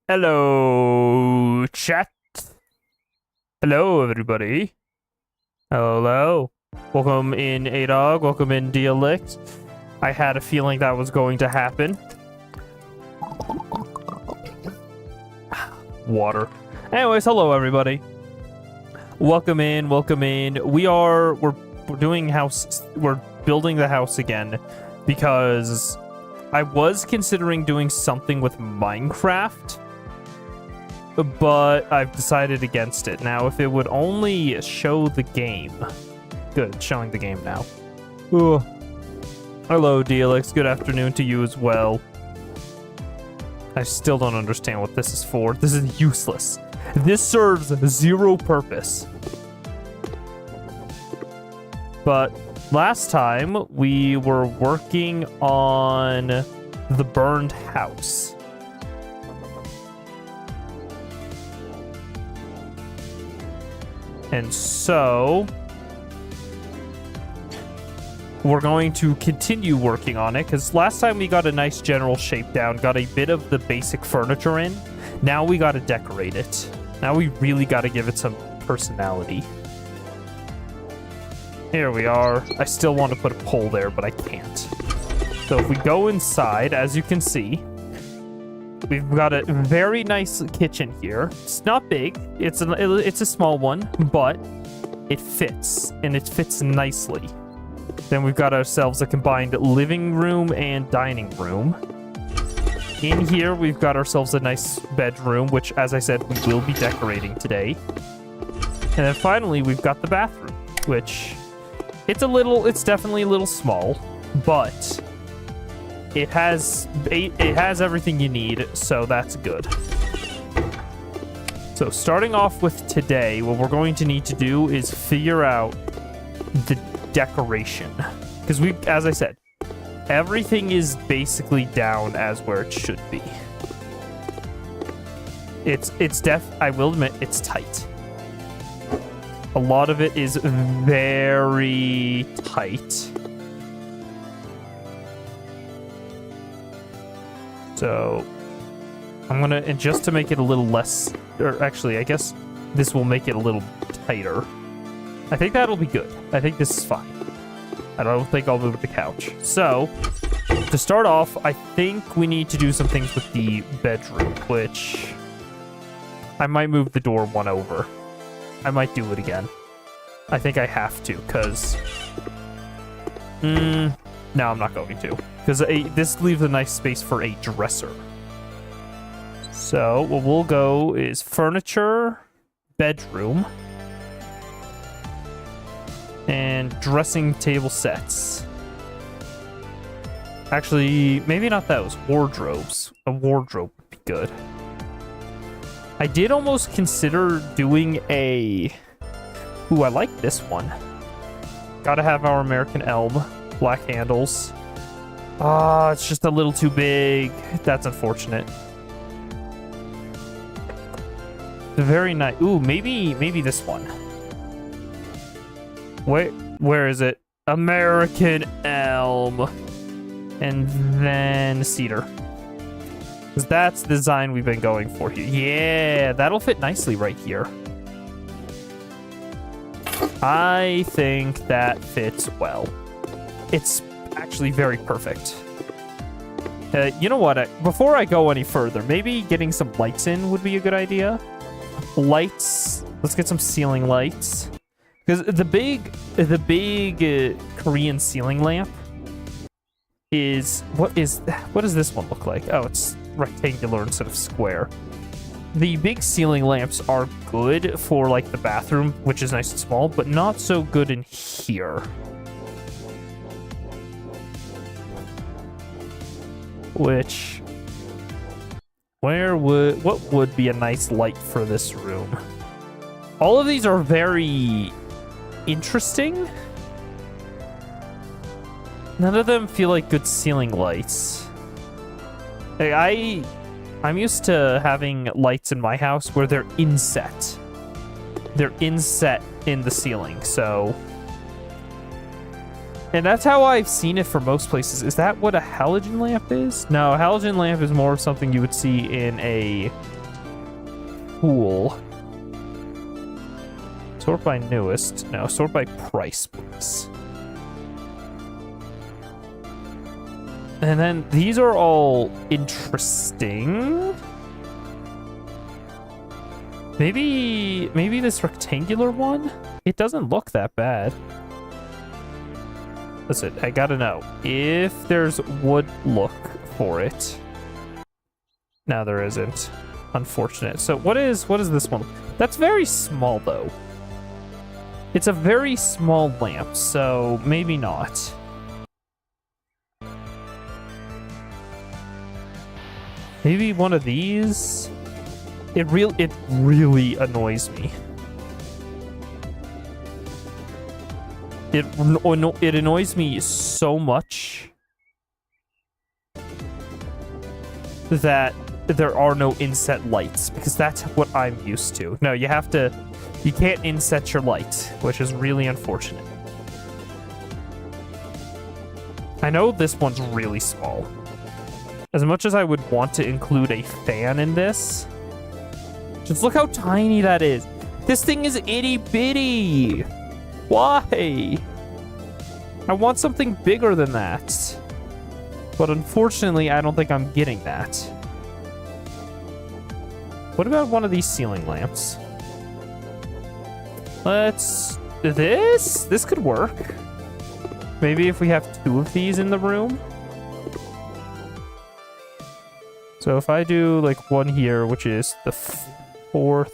Hello, chat. Hello, everybody. Hello. Welcome in, A-Dog. Welcome in, Dialect. I had a feeling that was going to happen. Water. Anyways, hello, everybody. Welcome in, welcome in. We're doing we're building the house again because I was considering doing something with Minecraft, but I've decided against it. Now, if it would only show the game. Good, it's showing the game now. Ooh. Hello, Dialix. Good afternoon to you as well. I still don't understand what this is for. This is useless. This serves zero purpose. But last time, we were working on the burned house. And so we're going to continue working on it, because last time we got a nice general shape down, got a bit of the basic furniture in. Now we got to decorate it. Now we really got to give it some personality. Here we are. I still want to put a pole there, but I can't. So if we go inside, as you can see, we've got a very nice kitchen here. It's not big. It's a small one, but it fits, and it fits nicely. Then we've got ourselves a combined living room and dining room. In here, we've got ourselves a nice bedroom, which, as I said, we will be decorating today. And then finally, we've got the bathroom, which it's definitely a little small, but it has everything you need, so that's good. So starting off with today, what we're going to need to do is figure out the decoration, because as I said, everything is basically down as where it should be. I will admit, it's tight. A lot of it is very tight. So I'm gonna, and just to make it a little less, or actually, I guess this will make it a little tighter. I think that'll be good. I think this is fine. I don't think I'll move the couch. So, to start off, I think we need to do some things with the bedroom, which I might move the door one over. I might do it again. I think I have to, because no, I'm not going to, because this leaves a nice space for a dresser. So what we'll go is furniture, bedroom, and dressing table sets. Actually, maybe not those. Wardrobes. A wardrobe would be good. I did almost consider doing a... Ooh, I like this one. Gotta have our American elm. Black handles. Ah, it's just a little too big. That's unfortunate. Very nice. Ooh, maybe this one. Where is it? American elm. And then cedar. Because that's the design we've been going for here. Yeah, that'll fit nicely right here. I think that fits well. It's actually very perfect. You know what? Before I go any further, maybe getting some lights in would be a good idea. Lights. Let's get some ceiling lights. Because the big Korean ceiling lamp is... What does this one look like? Oh, it's rectangular instead of square. The big ceiling lamps are good for, like, the bathroom, which is nice and small, but not so good in here. Which... what would be a nice light for this room? All of these are very interesting. None of them feel like good ceiling lights. I'm used to having lights in my house where they're inset. They're inset in the ceiling, so And that's how I've seen it for most places. Is that what a halogen lamp is? No, a halogen lamp is more of something you would see in a pool. Sort by newest. No, sort by price, please. And then these are all interesting. Maybe this rectangular one? It doesn't look that bad. Listen, I gotta know. If there's wood, look for it. No, there isn't. Unfortunate. So what is this one? That's very small, though. It's a very small lamp, so maybe not. Maybe one of these? It really annoys me. It annoys me so much that there are no inset lights, because that's what I'm used to. No, you can't inset your light, which is really unfortunate. I know this one's really small. As much as I would want to include a fan in this, just look how tiny that is. This thing is itty bitty. Why? I want something bigger than that. But unfortunately, I don't think I'm getting that. What about one of these ceiling lamps? This could work. Maybe if we have 2 of these in the room. So if I do like one here, which is the 4th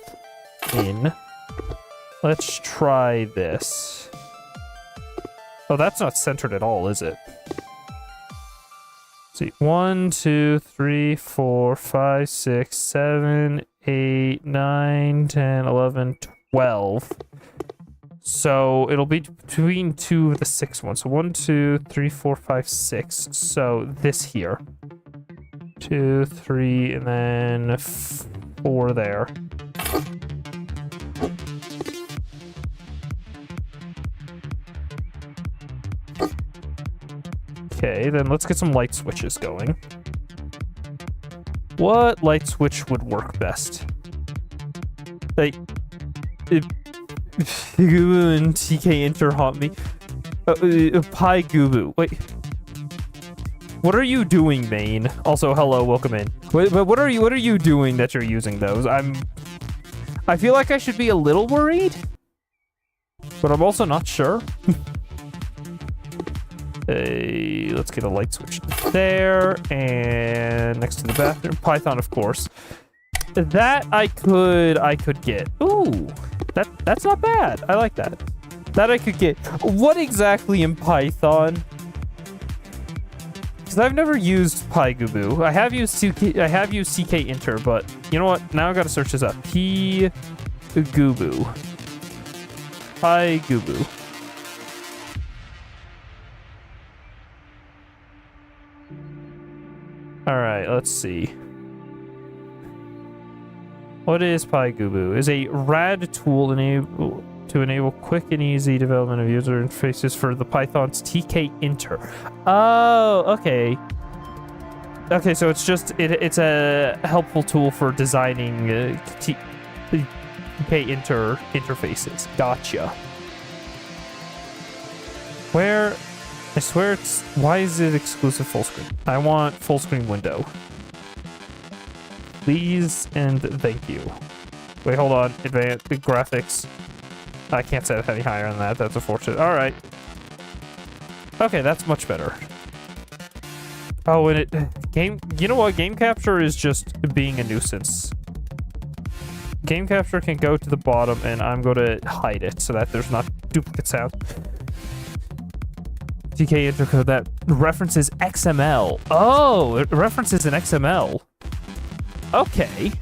in, let's try this. Oh, that's not centered at all, is it? Let's see, 1, 2, 3, 4, 5, 6, 7, 8, 9, 10, 11, 12. So it'll be between 2 of the 6 ones. So 1, 2, 3, 4, 5, 6. So this here. 2, 3, and then 4 there. Okay, then let's get some light switches going. What light switch would work best? Like, Gubu and TK Inter haunt me. Pi Gubu. Wait. What are you doing, Maine? Also, hello, welcome in. But what are you doing that you're using those? I feel like I should be a little worried, but I'm also not sure. Hey, let's get a light switch there, and next to the bathroom. Python, of course. That I could get. Ooh, that's not bad. I like that. That I could get. What exactly in Python? Because I've never used PyGubu. I have used CK Inter, but you know what? Now I gotta search this up. PGubu. PyGubu. Alright, let's see. What is PyGubu? Is a rad tool to enable quick and easy development of user interfaces for the Python's TK Inter. Oh, okay. Okay, so it's just it's a helpful tool for designing TK Inter interfaces. Gotcha. Where? I swear it's... Why is it exclusive full screen? I want full screen window. Please and thank you. Wait, hold on. Advanced graphics. I can't set it any higher than that. That's unfortunate. All right. Okay, that's much better. Oh, and you know what? Game capture is just being a nuisance. Game capture can go to the bottom, and I'm going to hide it so that there's not duplicate sound. TK intercode that references XML. Oh, it references an XML. Okay,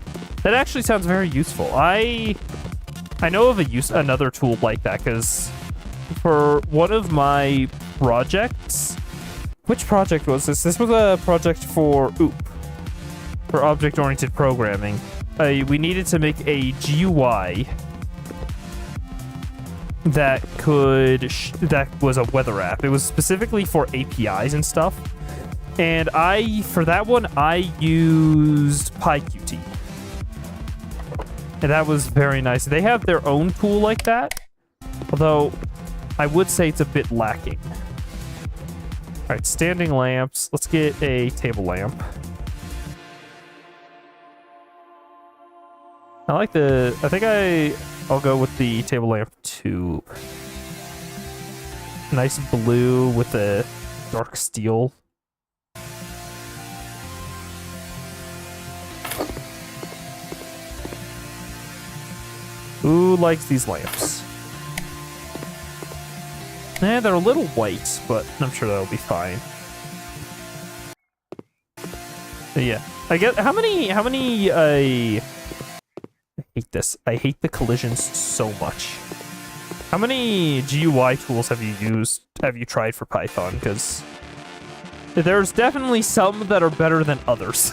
that actually sounds very useful. I know of another tool like that, because for one of my projects, which project was this? This was a project for OOP, for object-oriented programming. We needed to make a GUI that that was a weather app. It was specifically for APIs and stuff. And for that one, I used PyQt. And that was very nice. They have their own tool like that, although I would say it's a bit lacking. All right, standing lamps. Let's get a table lamp. I think I'll go with the table lamp tube. Nice blue with a dark steel. Who likes these lamps? They're a little white, but I'm sure that'll be fine. But yeah, I get how many I hate this. I hate the collisions so much. How many GUI tools have you tried for Python? Because there's definitely some that are better than others.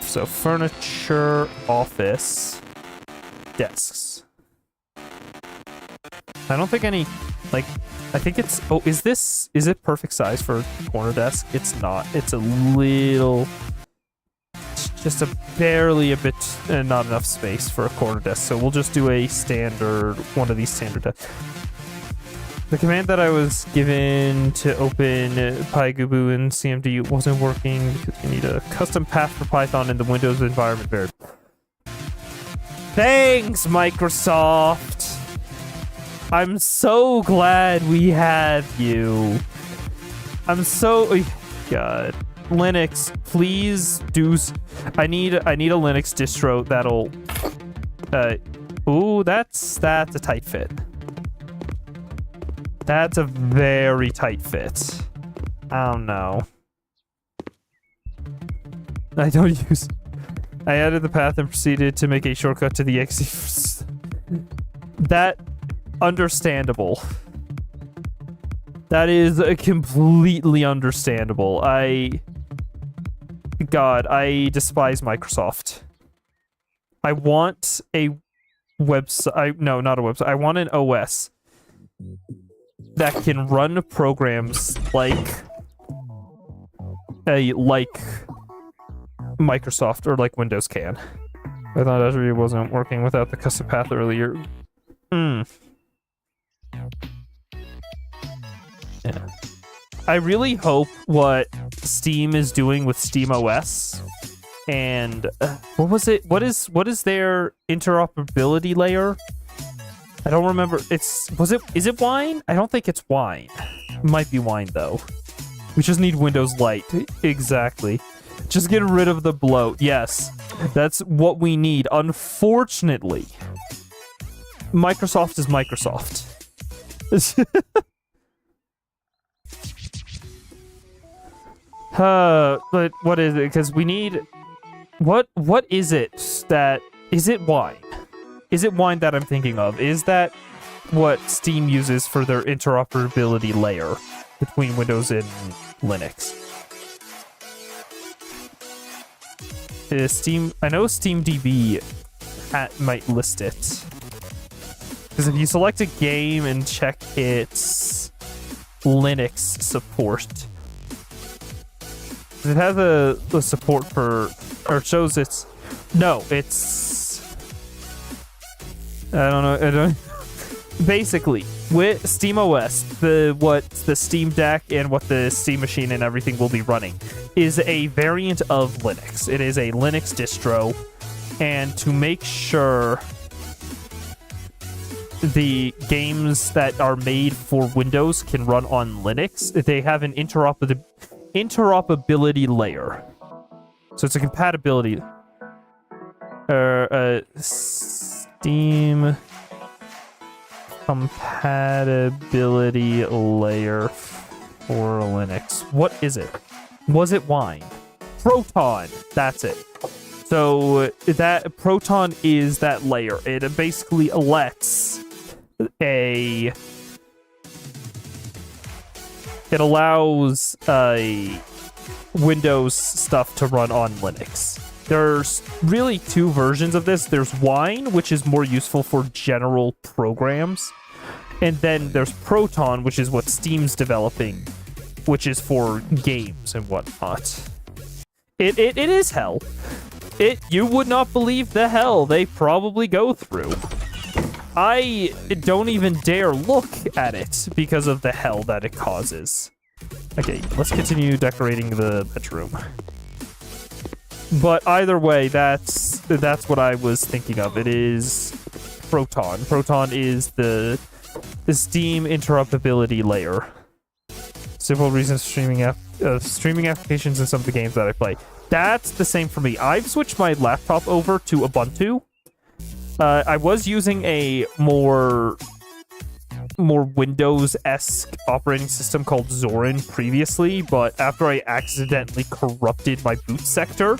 So furniture, office, desks. I don't think any, like, I think it's, oh, is it perfect size for a corner desk? It's not. It's a little, just barely a bit, not enough space for a corner desk. So we'll just do one of these standard desks. The command that I was given to open PyGubu in CMD wasn't working because you need a custom path for Python in the Windows environment variable. Thanks, Microsoft! I'm so glad we have you. I'm so... God. Linux, please do... I need a Linux distro that'll... Ooh, that's a tight fit. That's a very tight fit. I don't know. I added the path and proceeded to make a shortcut to the exe. That, understandable. That is completely understandable. God, I despise Microsoft. I want a website. No, not a website. I want an OS that can run programs like Microsoft or like Windows can. I thought Azure wasn't working without the custom path earlier. Yeah. I really hope what Steam is doing with SteamOS and what was it? What is their interoperability layer? I don't remember. Is it Wine? I don't think it's Wine. It might be Wine though. We just need Windows Lite. Exactly. Just get rid of the bloat. Yes. That's what we need. Unfortunately, Microsoft is Microsoft. But what is it? Because we need... What is it that... Is it Wine? Is it Wine that I'm thinking of? Is that what Steam uses for their interoperability layer between Windows and Linux? Steam... I know SteamDB might list it. Because if you select a game and check its Linux support... It has a support for... Or shows it's... No, it's... I don't know. Basically, with SteamOS, what the Steam Deck and what the Steam Machine and everything will be running is a variant of Linux. It is a Linux distro, and to make sure the games that are made for Windows can run on Linux, they have an interoperability layer. So it's a compatibility... Steam compatibility layer for Linux. What is it? Was it Wine? Proton. That's it. So that Proton is that layer. It basically lets it allows Windows stuff to run on Linux. There's really two versions of this. There's Wine, which is more useful for general programs. And then there's Proton, which is what Steam's developing, which is for games and whatnot. It is hell. You would not believe the hell they probably go through. I don't even dare look at it because of the hell that it causes. Okay, let's continue decorating the bedroom. But either way, that's what I was thinking of. It is Proton. Proton is the Steam interoperability layer. Simple reasons streaming applications in some of the games that I play. That's the same for me. I've switched my laptop over to Ubuntu. I was using a more Windows-esque operating system called Zorin previously, but after I accidentally corrupted my boot sector,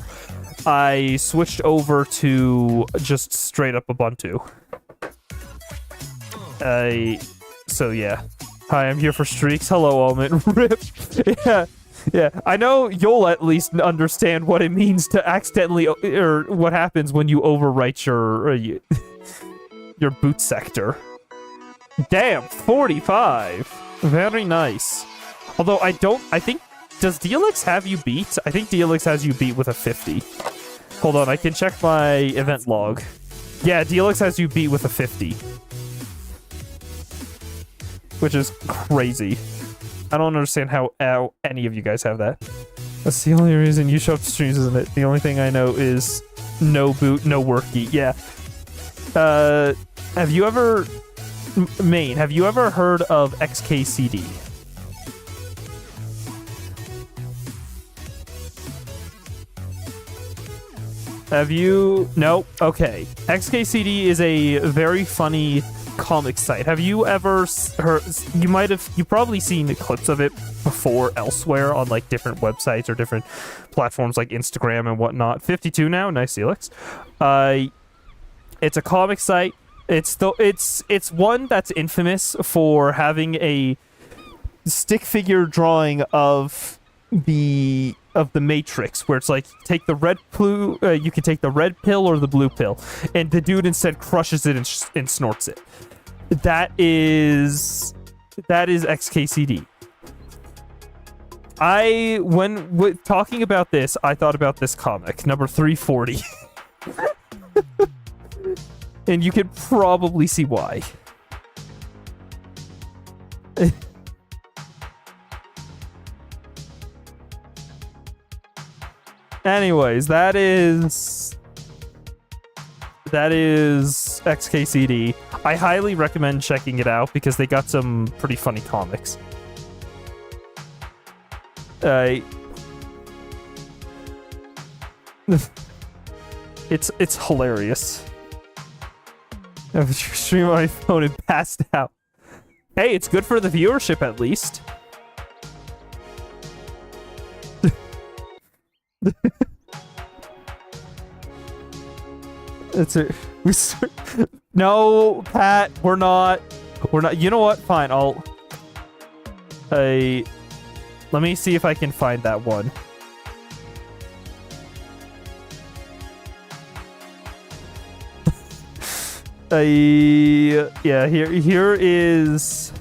I switched over to just straight up Ubuntu. So yeah. Hi, I'm here for streaks. Hello, Almond. Rip. Yeah. I know you'll at least understand what it means to accidentally, or what happens when you overwrite your boot sector. Damn, 45. Very nice. Although I think, does DLX have you beat? I think DLX has you beat with a 50. Hold on, I can check my event log. Yeah, DLX has you beat with a 50. Which is crazy. I don't understand how any of you guys have that. That's the only reason you show up to streams, isn't it? The only thing I know is no boot, no worky. Yeah. Have you ever... Main, have you ever heard of XKCD? Have you... No? Okay. XKCD is a very funny comic site. Have you ever heard... You've probably seen clips of it before elsewhere on, like, different websites or different platforms like Instagram and whatnot. 52 now. Nice, Felix. It's a comic site. It's one that's infamous for having a stick figure drawing of the Matrix, where it's like take the red you can take the red pill or the blue pill, and the dude instead crushes it and snorts it. That is XKCD. When talking about this, I thought about this comic number 340. And you could probably see why. Anyways, that is XKCD. I highly recommend checking it out because they got some pretty funny comics. It's hilarious. I was streaming on my phone and passed out. Hey, it's good for the viewership at least. No, Pat, we're not. You know what? Fine, let me see if I can find that one. Yeah, here is...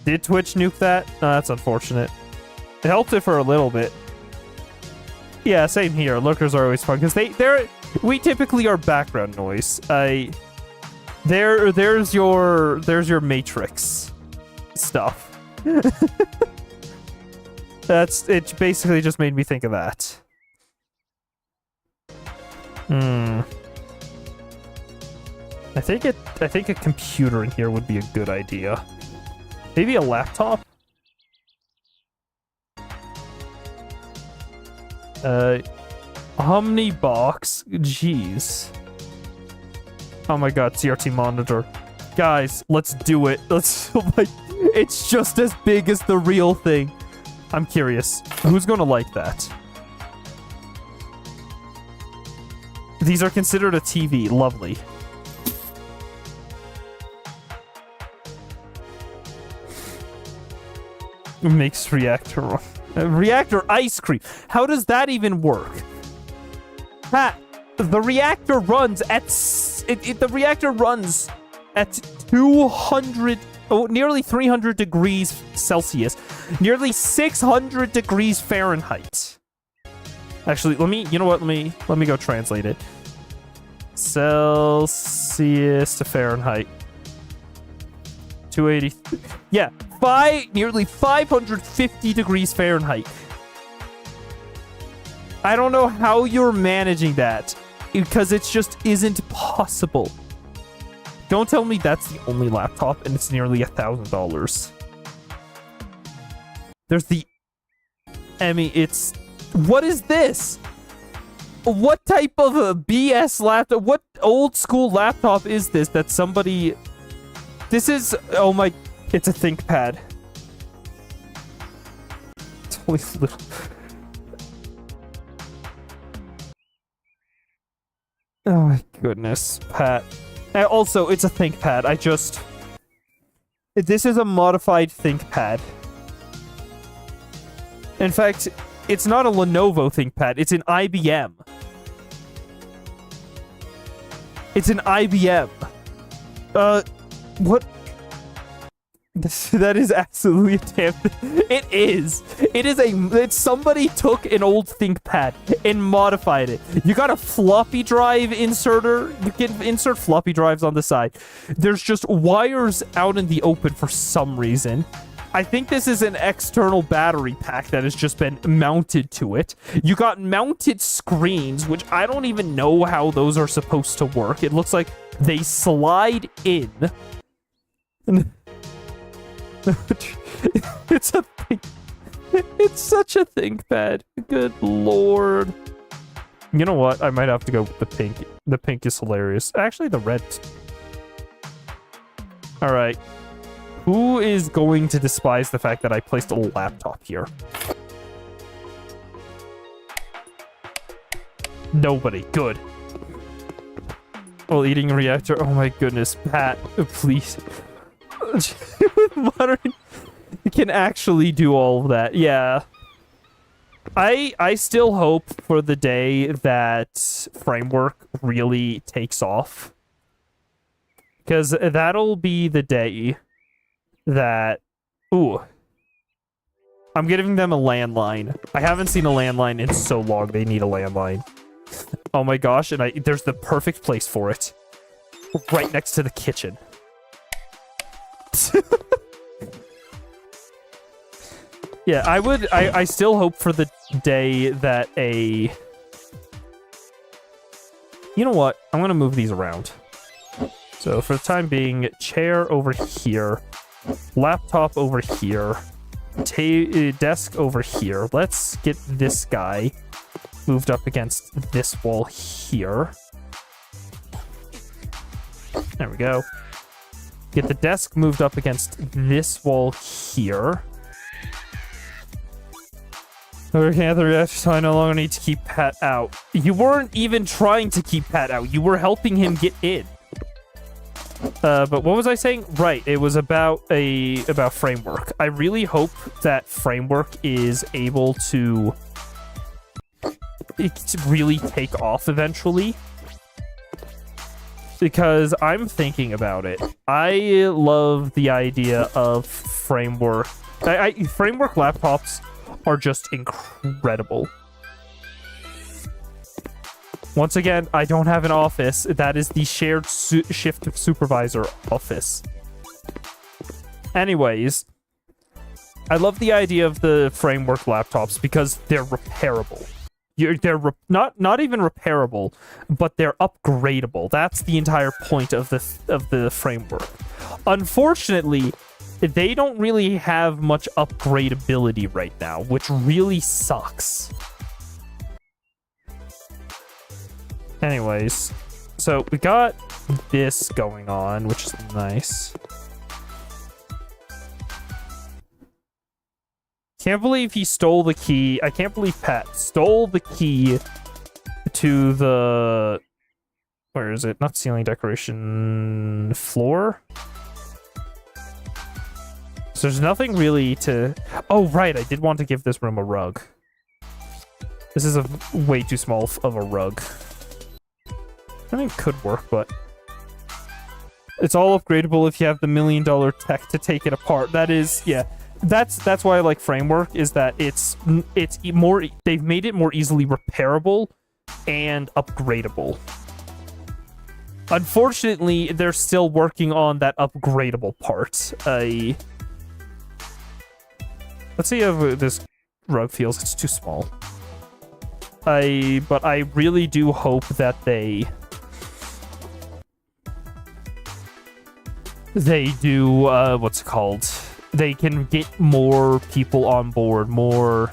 Did Twitch nuke that? No, that's unfortunate. It helped it for a little bit. Yeah, same here. Lurkers are always fun, because we typically are background noise. There's your Matrix stuff. It basically just made me think of that. I think a computer in here would be a good idea. Maybe a laptop? Omnibox? Jeez. Oh my god, CRT monitor. Guys, let's do it. Let's, like, it's just as big as the real thing. I'm curious. Who's gonna like that? These are considered a TV. Lovely. Makes reactor. Reactor ice cream. How does that even work? Pat, the reactor runs at... the reactor runs at 200... Oh, nearly 300 degrees Celsius. Nearly 600 degrees Fahrenheit. Actually, let me... You know what? Let me go translate it. Celsius to Fahrenheit. 280. Yeah, nearly 550 degrees Fahrenheit. I don't know how you're managing that, because it just isn't possible. Don't tell me that's the only laptop and it's nearly $1,000. There's the... it's... What is this? What type of a BS laptop? What old school laptop is this that somebody... This is... Oh my... It's a ThinkPad. It's only little... Oh my goodness, Pat. And also, it's a ThinkPad. This is a modified ThinkPad. In fact, it's not a Lenovo ThinkPad. It's an IBM. It's an IBM. What? That is absolutely a damn thing. It is. Somebody took an old ThinkPad and modified it. You got a floppy drive inserter. You can insert floppy drives on the side. There's just wires out in the open for some reason. I think this is an external battery pack that has just been mounted to it. You got mounted screens, which I don't even know how those are supposed to work. It looks like they slide in. It's such a ThinkPad. Good lord. You know what? I might have to go with the pink. The pink is hilarious. Actually, the red. All right. Who is going to despise the fact that I placed a laptop here? Nobody. Good. Well, eating a reactor. Oh my goodness, Pat, please. With modern, you can actually do all of that. Yeah. I still hope for the day that Framework really takes off, because that'll be the day that... Ooh. I'm giving them a landline. I haven't seen a landline in so long. They need a landline. Oh my gosh, and there's the perfect place for it. Right next to the kitchen. Yeah, I still hope for the day that a... You know what? I'm gonna move these around. So for the time being, chair over here, laptop over here, desk over here. Let's get this guy moved up against this wall here. There we go. Get the desk moved up against this wall here. Okay, at the reactor, so I no longer need to keep Pat out. You weren't even trying to keep Pat out. You were helping him get in. But what was I saying? Right, it was about Framework. I really hope that Framework is able to really take off eventually, because I'm thinking about it. I love the idea of Framework. Framework laptops are just incredible. Once again, I don't have an office. That is the shared shift supervisor office. Anyways, I love the idea of the Framework laptops because they're repairable. They're not even repairable, but they're upgradable. That's the entire point of the Framework. Unfortunately, they don't really have much upgradability right now, which really sucks. Anyways, so we got this going on, which is nice. Can't believe he stole the key. I can't believe Pat stole the key to the... Where is it? Not ceiling decoration. Floor? So there's nothing really to... Oh, right, I did want to give this room a rug. This is a way too small of a rug. I think it could work, but... It's all upgradable if you have the $1 million tech to take it apart. That is, yeah. That's why I like Framework, is that it's more... They've made it more easily repairable and upgradable. Unfortunately, they're still working on that upgradable part. Let's see how this rug feels. It's too small. But I really do hope that they do, what's it called? They can get more people on board, more...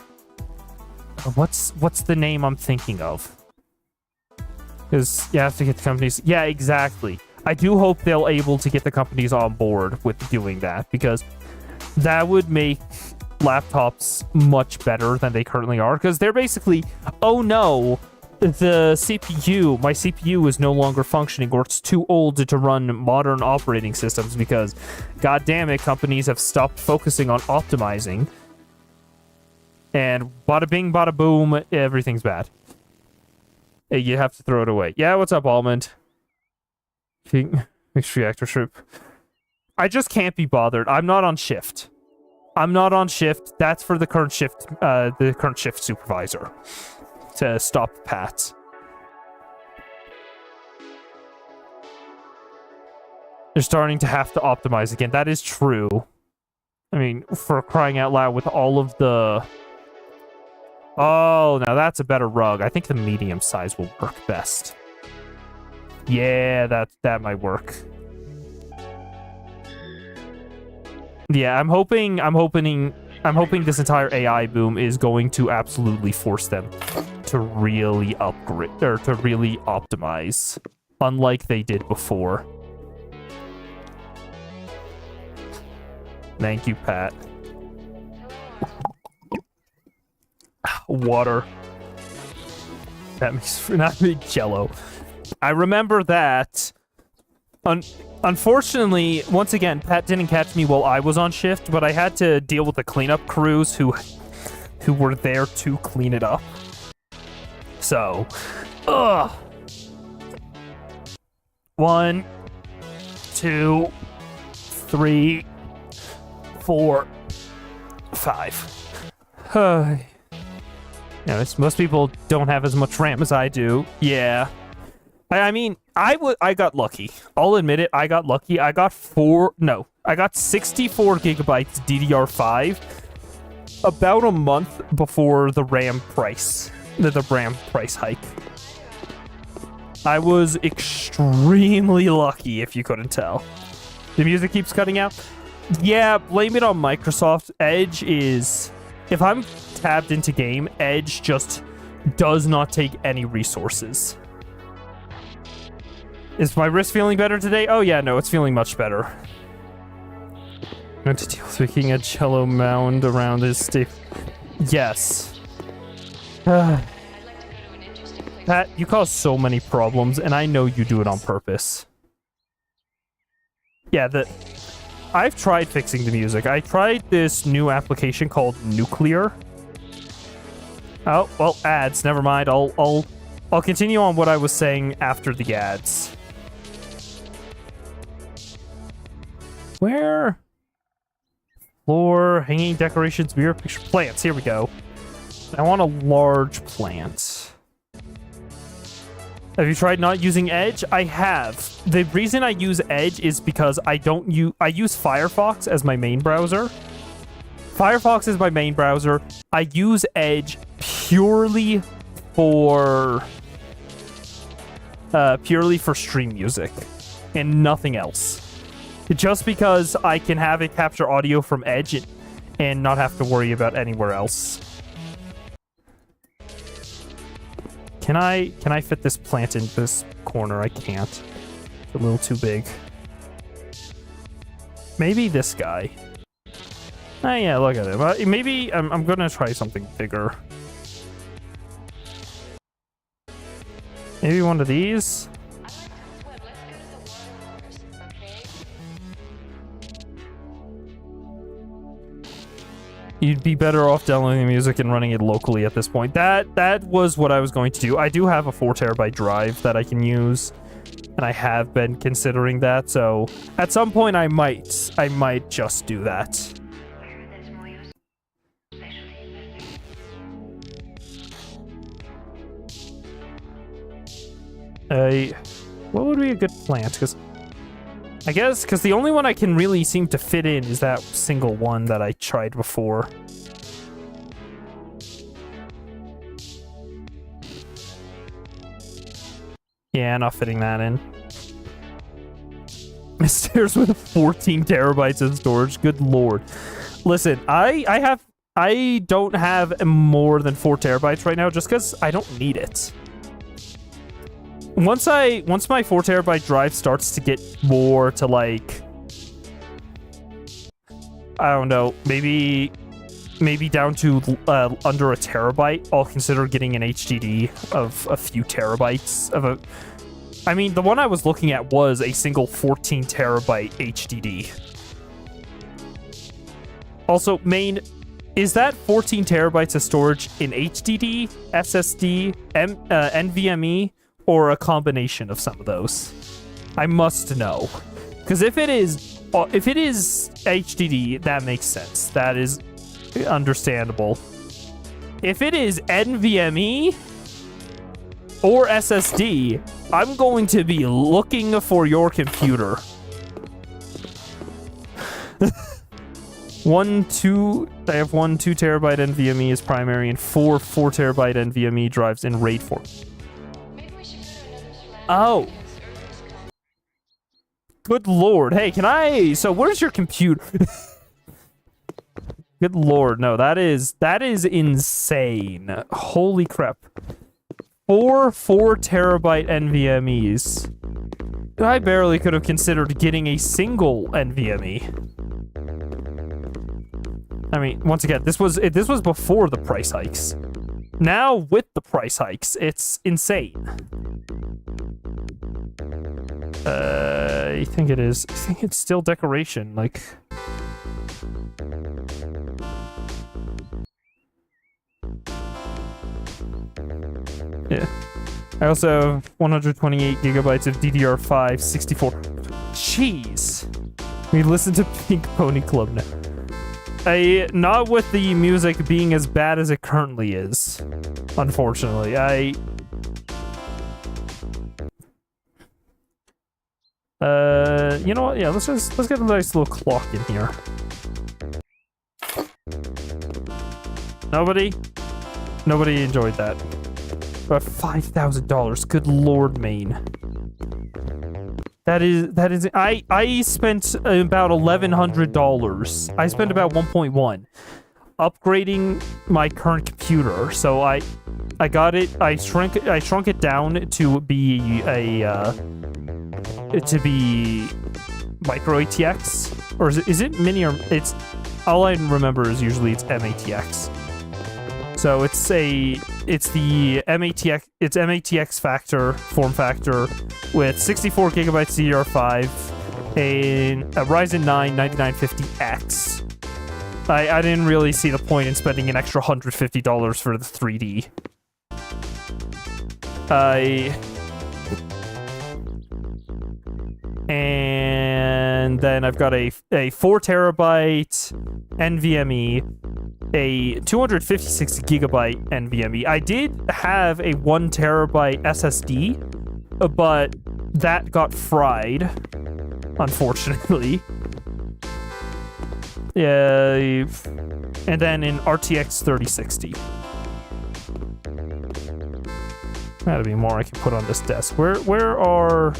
What's the name I'm thinking of? Because you have to get the companies... Yeah, exactly. I do hope they'll able to get the companies on board with doing that, because that would make laptops much better than they currently are, because they're basically, oh no, the CPU, my CPU is no longer functioning, or it's too old to run modern operating systems because, god damn it, companies have stopped focusing on optimizing. And bada bing, bada boom, everything's bad. You have to throw it away. Yeah, what's up, Almond? Mixed reactor shrimp. I just can't be bothered. I'm not on shift. I'm not on shift. That's for the current shift supervisor to stop Pat. They're starting to have to optimize again. That is true. I mean, for crying out loud, with all of the... Oh, now that's a better rug. I think the medium size will work best. Yeah, that might work. Yeah, I'm hoping this entire AI boom is going to absolutely force them to really upgrade, or to really optimize, unlike they did before. Thank you, Pat. Water. That makes not big Jello. I remember that. Unfortunately, once again, Pat didn't catch me while I was on shift, but I had to deal with the cleanup crews who were there to clean it up. So, 1, 2, 3, 4, 5. Yeah, most people don't have as much RAM as I do. Yeah. I mean, I got lucky. I'll admit it, I got lucky. I got 64 gigabytes DDR5 about a month before the RAM price, the RAM price hike. I was extremely lucky, if you couldn't tell. The music keeps cutting out. Yeah, blame it on Microsoft. Edge is... If I'm tabbed into game, Edge just does not take any resources. Is my wrist feeling better today? Oh yeah, no, it's feeling much better. I'm going to deal with making a Jello mound around his stick. Yes. Pat, you cause so many problems, and I know you do it on purpose. Yeah, I've tried fixing the music. I tried this new application called Nuclear. Oh, well, ads. Never mind. I'll continue on what I was saying after the ads. Where? Floor, hanging decorations, mirror picture, plants. Here we go. I want a large plant. Have you tried not using Edge? I have. The reason I use Edge is because I use Firefox as my main browser. Firefox is my main browser. I use Edge purely for stream music and nothing else. Just because I can have it capture audio from Edge and not have to worry about anywhere else. Can I fit this plant in this corner? I can't. It's a little too big. Maybe this guy. Oh yeah, look at him. Maybe I'm gonna try something bigger. Maybe one of these. You'd be better off downloading the music and running it locally at this point. That was what I was going to do. I do have a 4 terabyte drive that I can use, and I have been considering that, so at some point I might just do that. What would be a good plant? Because the only one I can really seem to fit in is that single one that I tried before. Yeah, not fitting that in. Stairs with 14 terabytes of storage. Good lord. Listen, I don't have more than 4 terabytes right now just because I don't need it. Once my 4 terabyte drive starts to get more to, like, I don't know, maybe down to under a terabyte, I'll consider getting an HDD of a few terabytes of a... I mean, the one I was looking at was a single 14 terabyte HDD. Also, main, is that 14 terabytes of storage in HDD, SSD, NVMe, or a combination of some of those? I must know. Because if it is HDD, that makes sense. That is understandable. If it is NVMe or SSD, I'm going to be looking for your computer. I have 1 2 terabyte NVMe as primary and 4 terabyte NVMe drives in RAID form. Oh. Good lord. Hey, so where's your computer? Good lord. No, that is insane. Holy crap. 4 terabyte NVMEs. I barely could have considered getting a single NVMe. I mean, once again, this was before the price hikes. Now, with the price hikes, it's insane. I think it is. I think it's still decoration, like... Yeah. I also have 128 gigabytes of DDR5 64. Jeez. We listen to Pink Pony Club now. Not with the music being as bad as it currently is. Unfortunately, you know what? Yeah, let's get a nice little clock in here. Nobody enjoyed that. About $5,000. Good lord, Maine. That is. I spent about $1,100. I spent about 1.1 upgrading my current computer. So I got it. I shrunk it down to be micro ATX, or is it mini, or it's, all I remember is usually it's MATX. So it's the MATX form factor with 64 gigabytes DDR5 and a Ryzen 9 9950X. I didn't really see the point in spending an extra $150 for the 3D. And then I've got a 4 terabyte NVMe, a 256 gigabyte NVMe. I did have a 1 terabyte SSD, but that got fried, unfortunately. Yeah, and then an RTX 3060. Gotta be more I can put on this desk. Where are...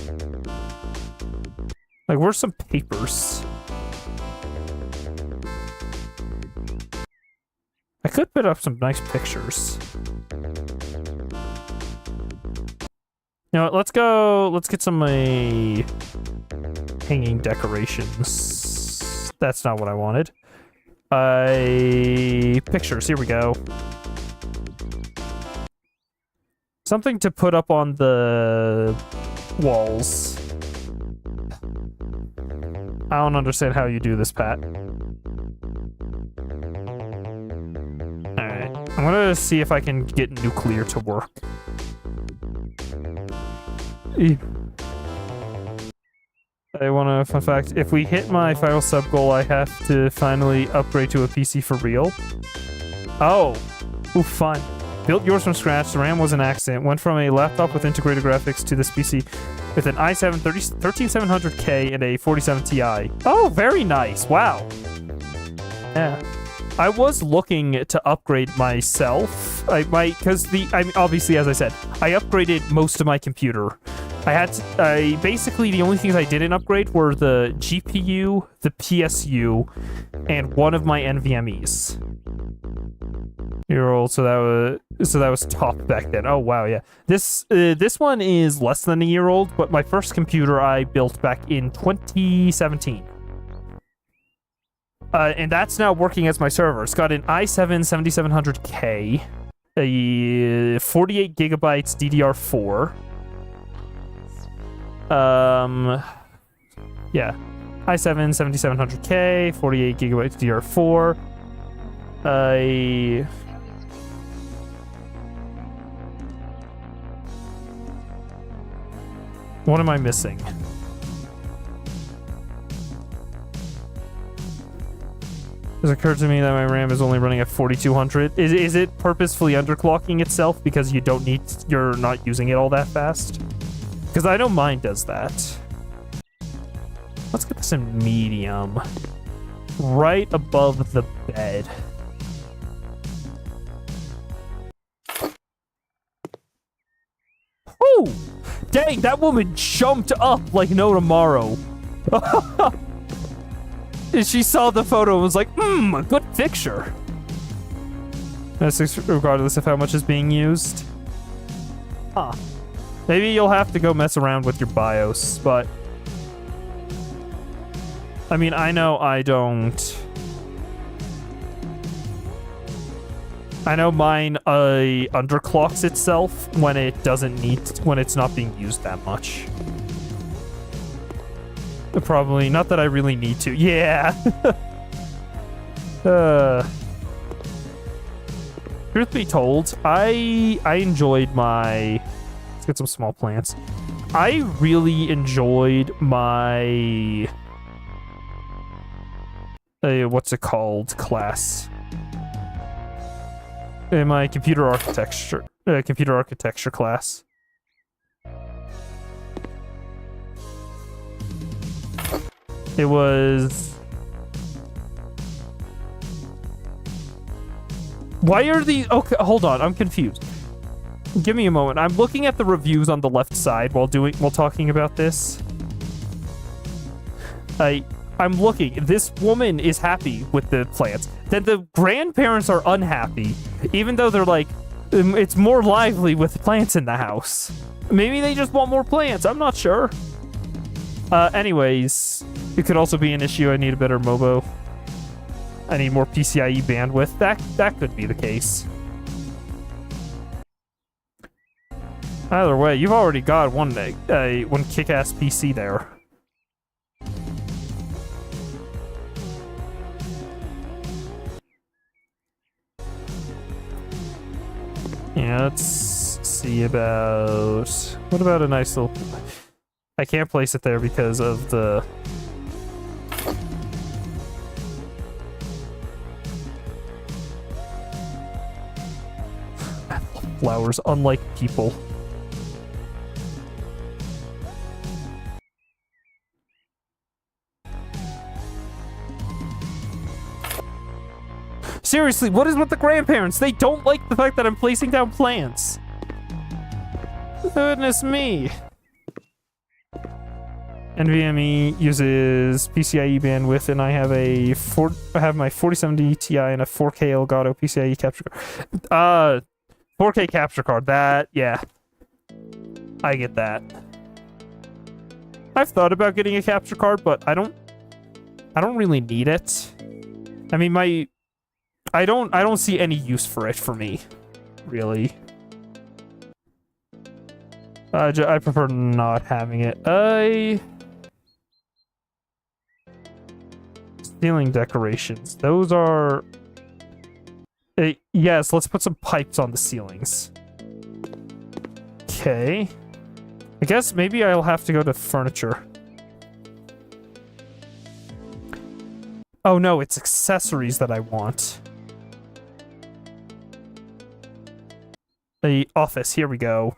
Like, where's some papers? I could put up some nice pictures. You know what, let's get some hanging decorations. That's not what I wanted. Pictures, here we go. Something to put up on the walls. I don't understand how you do this, Pat. I'm gonna see if I can get nuclear to work. I wanna, fun fact, if we hit my final sub goal, I have to finally upgrade to a PC for real. Oh, ooh, fun. Built yours from scratch, the RAM was an accident. Went from a laptop with integrated graphics to this PC with an i7 13700K and a 47 Ti. Oh, very nice, wow. Yeah. I was looking to upgrade myself. Because obviously, as I said, I upgraded most of my computer. Basically, the only things I didn't upgrade were the GPU, the PSU, and one of my NVMEs. Year old, so that was top back then. Oh wow, yeah. This one is less than a year old, but my first computer I built back in 2017. And that's now working as my server. It's got an i7 7700K, a 48 gigabytes DDR4. Yeah, i7 7700K, 48 gigabytes DDR4. What am I missing? It occurred to me that my RAM is only running at 4200. Is it purposefully underclocking itself because you're not using it all that fast? Because I know mine does that. Let's get this in medium. Right above the bed. Oh! Dang, that woman jumped up like no tomorrow. She saw the photo and was like, a good picture. Regardless of how much is being used. Huh. Maybe you'll have to go mess around with your BIOS, but... I mean, I know I don't... I know mine underclocks itself when it when it's not being used that much. Probably, not that I really need to. Yeah! Truth be told, I enjoyed my... Let's get some small plants. I really enjoyed my... what's it called? Class. In my computer architecture class. It was... Why are these... Okay, hold on, I'm confused. Give me a moment. I'm looking at the reviews on the left side while talking about this. I'm looking. This woman is happy with the plants. Then the grandparents are unhappy, even though they're like, it's more lively with plants in the house. Maybe they just want more plants. I'm not sure. Anyways, it could also be an issue. I need a better MOBO. I need more PCIe bandwidth. That could be the case. Either way, you've already got one kick-ass PC there. Yeah, let's see about... What about a nice little... I can't place it there because of the... Flowers, unlike people. Seriously, what is with the grandparents? They don't like the fact that I'm placing down plants. Goodness me. NVMe uses PCIe bandwidth, and I have my 4070 Ti and a 4K Elgato PCIe capture card. 4K capture card. That, yeah, I get that. I've thought about getting a capture card, but I don't really need it. I mean, I don't see any use for it for me, really. I prefer not having it. Ceiling decorations. Those are... Yes, let's put some pipes on the ceilings. Okay. I guess maybe I'll have to go to furniture. Oh no, it's accessories that I want. The office, here we go.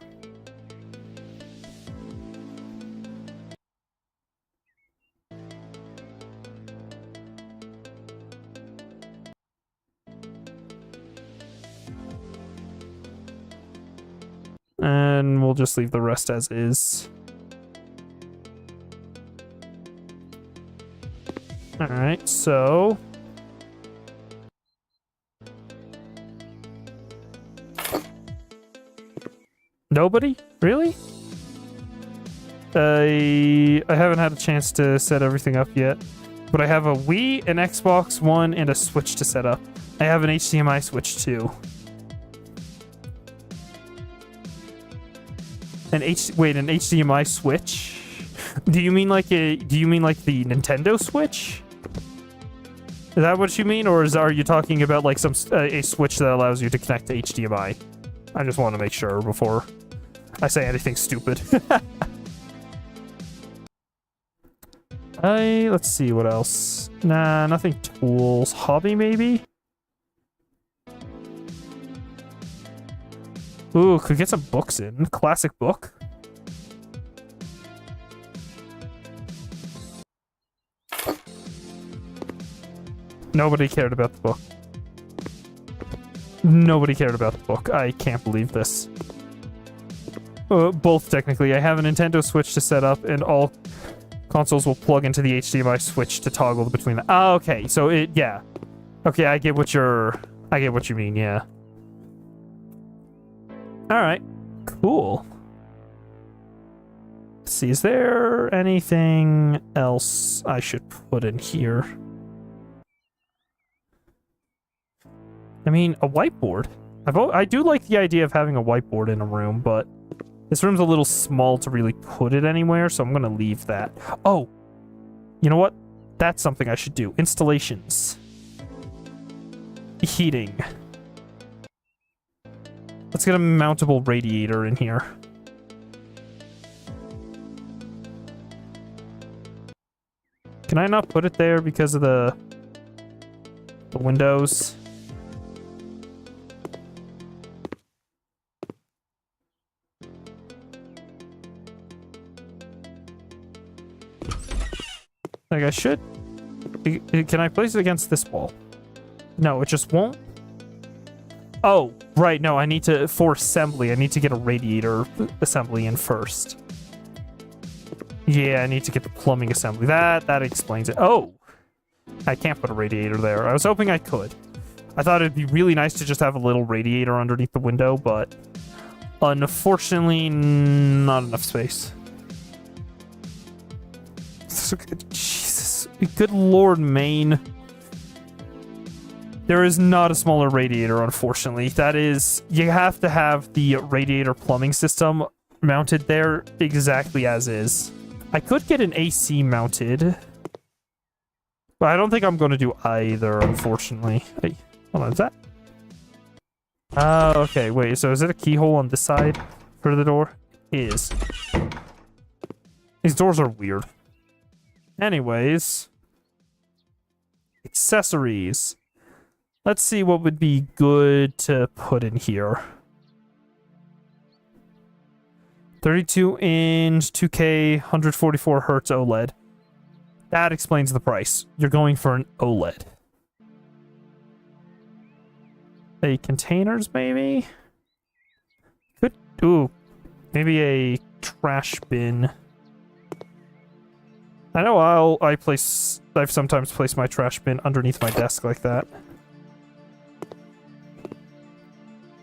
And we'll just leave the rest as is. Alright, so... Nobody? Really? I haven't had a chance to set everything up yet. But I have a Wii, an Xbox One, and a Switch to set up. I have an HDMI switch too. An HDMI switch? Do you mean like the Nintendo Switch? Is that what you mean, or are you talking about like a switch that allows you to connect to HDMI? I just want to make sure before I say anything stupid. Let's see what else. Nah, nothing tools. Hobby maybe? Ooh, could get some books in. Classic book. Nobody cared about the book. Nobody cared about the book. I can't believe this. Both, technically. I have a Nintendo Switch to set up, and all consoles will plug into the HDMI switch to toggle between them. Ah, okay. So yeah. Okay, I get what you mean, yeah. Alright. Cool. Let's see, is there anything else I should put in here? I mean, a whiteboard. I do like the idea of having a whiteboard in a room, but this room's a little small to really put it anywhere, so I'm gonna leave that. Oh! You know what? That's something I should do. Installations. Heating. Let's get a mountable radiator in here. Can I not put it there because of the windows? Like I should. Can I place it against this wall? No, it just won't. Oh, right. No, I need to, for assembly, I need to get a radiator assembly in first. Yeah, I need to get the plumbing assembly. That explains it. Oh, I can't put a radiator there. I was hoping I could. I thought it'd be really nice to just have a little radiator underneath the window, but unfortunately, not enough space. Jesus. Good Lord, Maine. There is not a smaller radiator, unfortunately. That is, you have to have the radiator plumbing system mounted there exactly as is. I could get an AC mounted, but I don't think I'm going to do either, unfortunately. Hey, hold on, is that? Okay, wait, so is it a keyhole on this side for the door? It is. These doors are weird. Anyways. Accessories. Let's see what would be good to put in here. 32-inch, 2K, 144 hertz OLED. That explains the price. You're going for an OLED. Containers, maybe? Could, ooh, maybe a trash bin. I know I've sometimes placed my trash bin underneath my desk like that.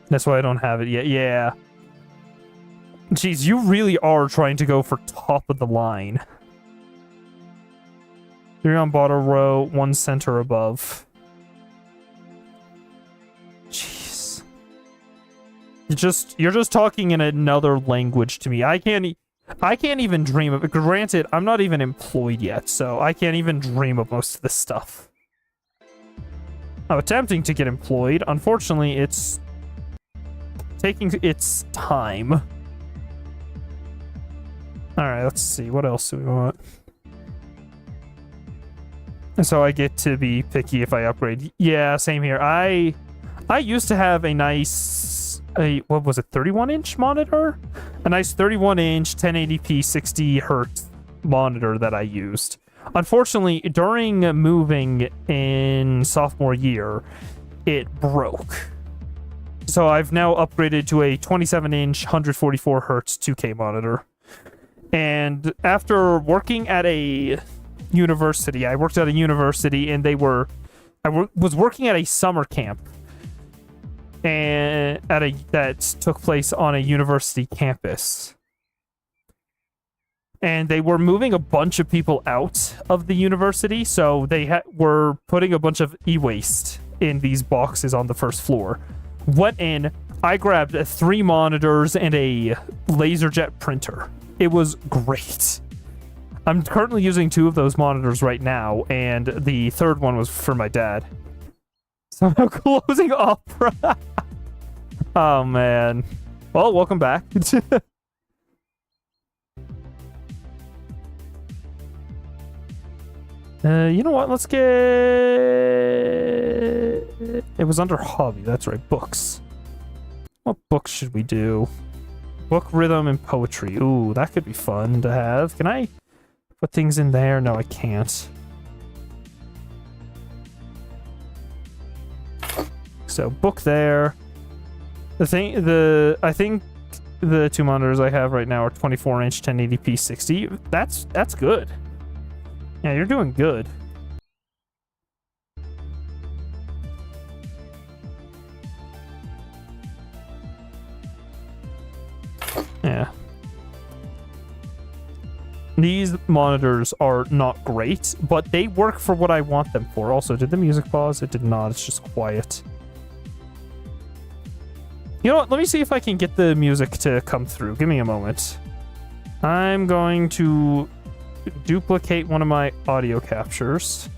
That's why I don't have it yet. Yeah. Jeez, you really are trying to go for top of the line. 3 on bottom row, 1 center above. Jeez. You're just talking in another language to me. I can't even dream of it. Granted, I'm not even employed yet, so I can't even dream of most of this stuff. I'm attempting to get employed. Unfortunately, it's taking its time. Alright, let's see. What else do we want? So I get to be picky if I upgrade. Yeah, same here. I used to have a nice, what was it, 31-inch monitor? A nice 31-inch 1080p 60 hertz monitor that I used. Unfortunately, during moving in sophomore year, it broke. So I've now upgraded to a 27-inch 144 hertz 2K monitor. And after working at a university, I worked at a university, and was working at a summer camp, and that took place on a university campus. And they were moving a bunch of people out of the university, so they were putting a bunch of e-waste in these boxes on the first floor. Went in, I grabbed 3 monitors and a LaserJet printer. It was great. I'm currently using 2 of those monitors right now, and the third one was for my dad. So I'm closing Opera. Oh, man. Well, welcome back. You know what? Let's get... It was under hobby. That's right. Books. What books should we do? Book, rhythm, and poetry. Ooh, that could be fun to have. Can I put things in there? No, I can't. So, book there. I think the 2 monitors I have right now are 24-inch 1080p 60. That's good. Yeah, you're doing good. Yeah. These monitors are not great, but they work for what I want them for. Also, did the music pause? It did not. It's just quiet. You know what? Let me see if I can get the music to come through. Give me a moment. I'm going to duplicate one of my audio captures.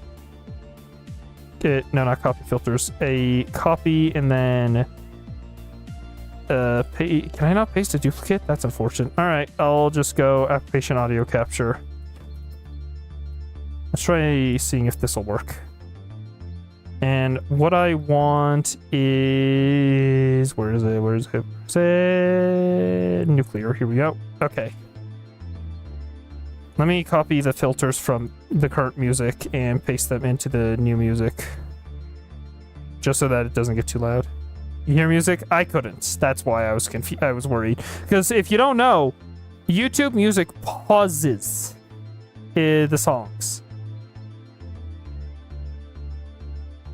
No, not copy filters. A copy and then can I not paste a duplicate? That's unfortunate. All right, I'll just go application audio capture. Let's try seeing if this will work. And what I want is where is it? Nuclear. Here we go. Okay. Let me copy the filters from the current music and paste them into the new music. Just so that it doesn't get too loud. You hear music? I couldn't. That's why I was confused. I was worried. Because if you don't know, YouTube music pauses the songs.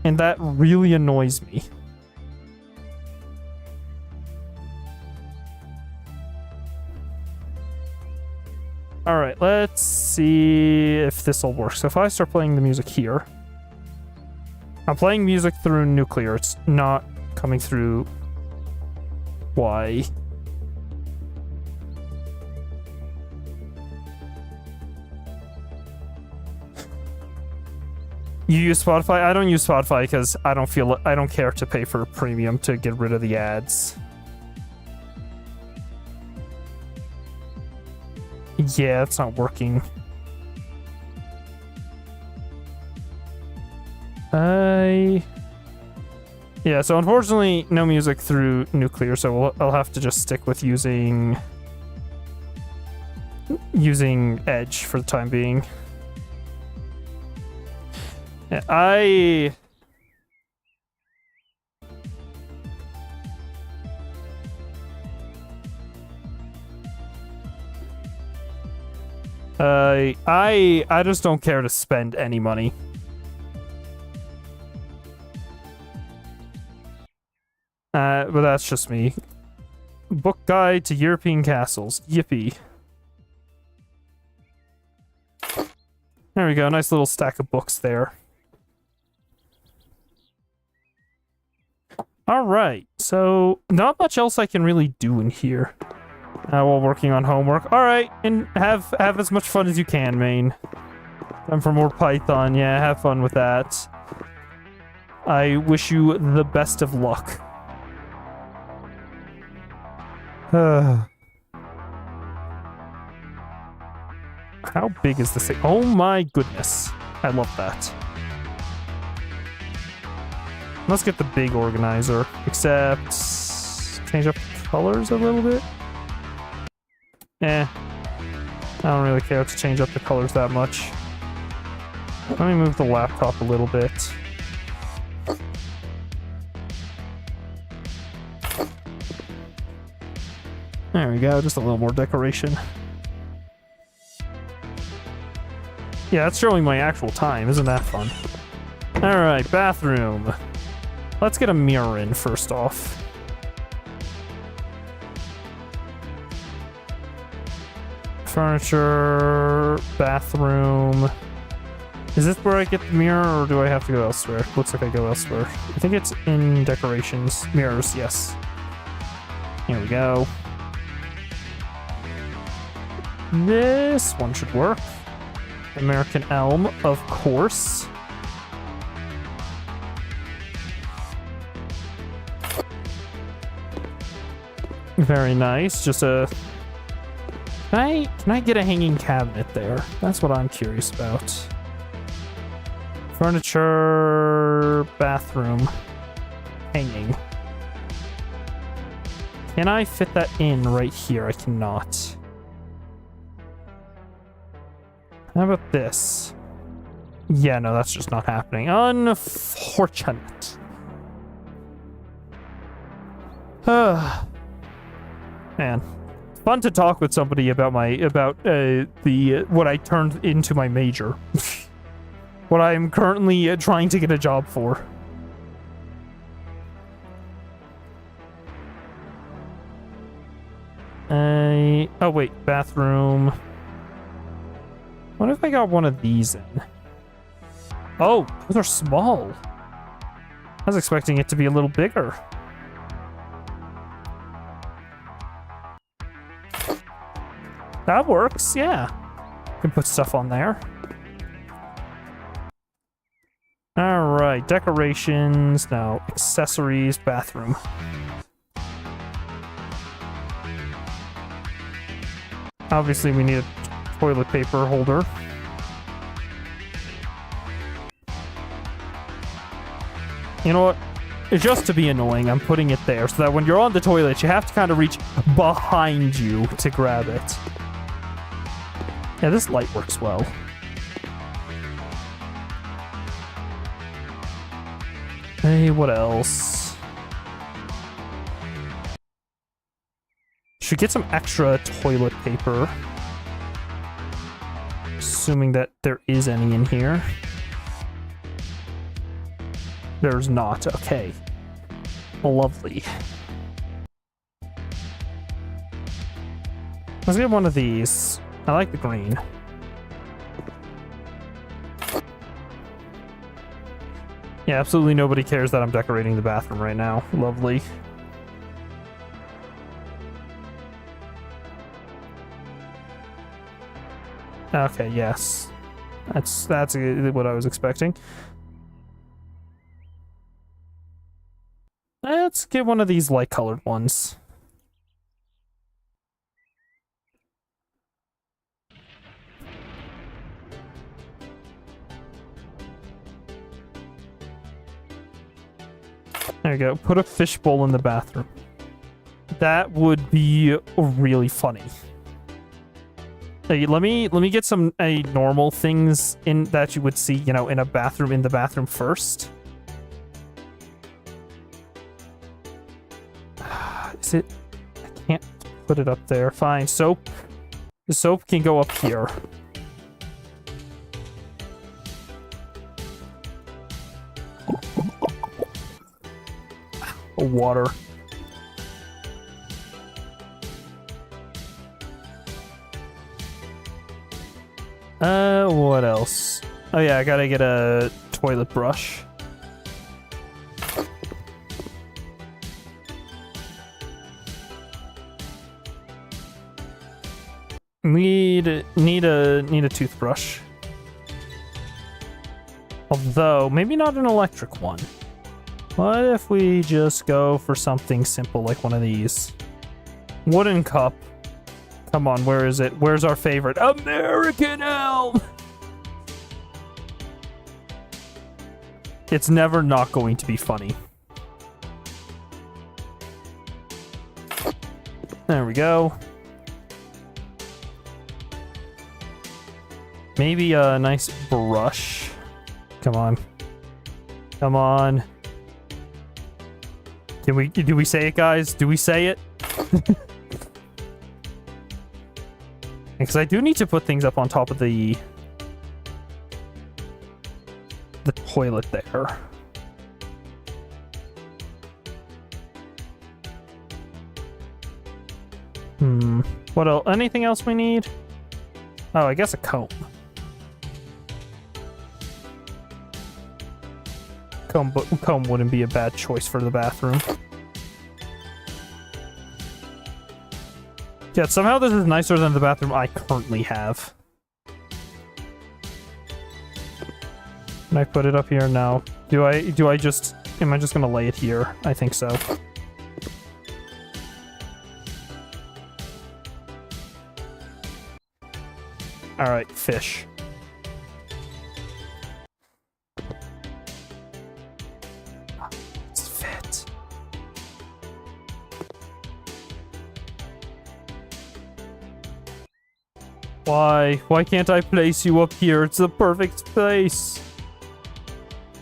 And that really annoys me. Alright, let's see if this will work. So if I start playing the music here, I'm playing music through Nuclear. It's not coming through. Why? You use Spotify? I don't use Spotify because I don't care to pay for premium to get rid of the ads. Yeah, it's not working. Yeah, so unfortunately, no music through Nuclear, so I'll have to just stick with using Edge for the time being. Yeah, I just don't care to spend any money. But that's just me. Book guide to European castles. Yippee. There we go. Nice little stack of books there. Alright, so not much else I can really do in here while working on homework. Alright, and have as much fun as you can, Maine. Time for more Python. Yeah, have fun with that. I wish you the best of luck. How big is this thing? Oh my goodness. I love that. Let's get the big organizer. Except... change up the colors a little bit? I don't really care to change up the colors that much. Let me move the laptop a little bit. There we go, just a little more decoration. Yeah, that's showing my actual time. Isn't that fun? Alright, bathroom. Let's get a mirror in first off. Furniture, bathroom. Is this where I get the mirror, or do I have to go elsewhere? Looks like I go elsewhere. I think it's in decorations. Mirrors, yes. Here we go. This one should work. American Elm, of course. Very nice. Just a... Can I get a hanging cabinet there? That's what I'm curious about. Furniture, bathroom, hanging. Can I fit that in right here? I cannot. How about this? Yeah, no, that's just not happening. Unfortunate. Man, it's fun to talk with somebody about what I turned into my major. What I'm currently trying to get a job for. Oh wait, bathroom. What if I got one of these in? Oh, those are small. I was expecting it to be a little bigger. That works, yeah. Can put stuff on there. Alright, decorations, no, accessories, bathroom. Obviously we need a toilet paper holder. You know what? Just to be annoying, I'm putting it there so that when you're on the toilet, you have to kind of reach behind you to grab it. Yeah, this light works well. Hey, what else? Should get some extra toilet paper. Assuming that there is any in here. There's not. Okay. Lovely. Let's get one of these. I like the green. Yeah, absolutely nobody cares that I'm decorating the bathroom right now. Lovely. Okay, yes. That's what I was expecting. Let's get one of these light-colored ones. There you go. Put a fishbowl in the bathroom. That would be really funny. Hey, let me get some normal things in that you would see, you know, in a bathroom, in the bathroom first. Is it? I can't put it up there. Fine. Soap. The soap can go up here. Water. What else? Oh yeah, I gotta get a toilet brush. Need a toothbrush. Although maybe not an electric one. What if we just go for something simple like one of these? Wooden cup. Come on, where is it? Where's our favorite? American elm! It's never not going to be funny. There we go. Maybe a nice brush. Come on. Come on. Do we say it, guys? Do we say it? Because I do need to put things up on top of the toilet there. What else? Anything else we need? Oh, I guess a comb. Comb wouldn't be a bad choice for the bathroom. Yeah, somehow this is nicer than the bathroom I currently have. Can I put it up here? No. Am I just gonna lay it here? I think so. Alright, fish. It's fit. Why? Why can't I place you up here? It's the perfect place.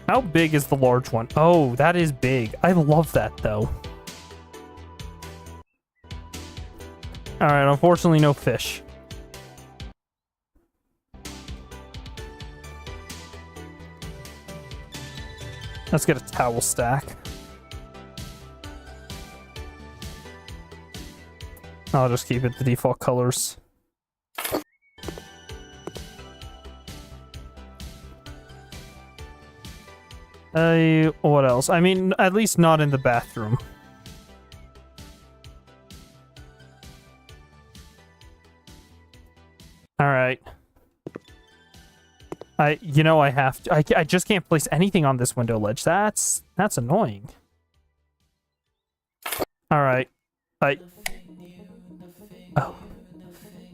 How big is the large one? Oh, that is big. I love that, though. Alright, unfortunately, no fish. Let's get a towel stack. I'll just keep it the default colors. What else? I mean, at least not in the bathroom. Alright. I have to. I just can't place anything on this window ledge. That's annoying. Alright. Oh.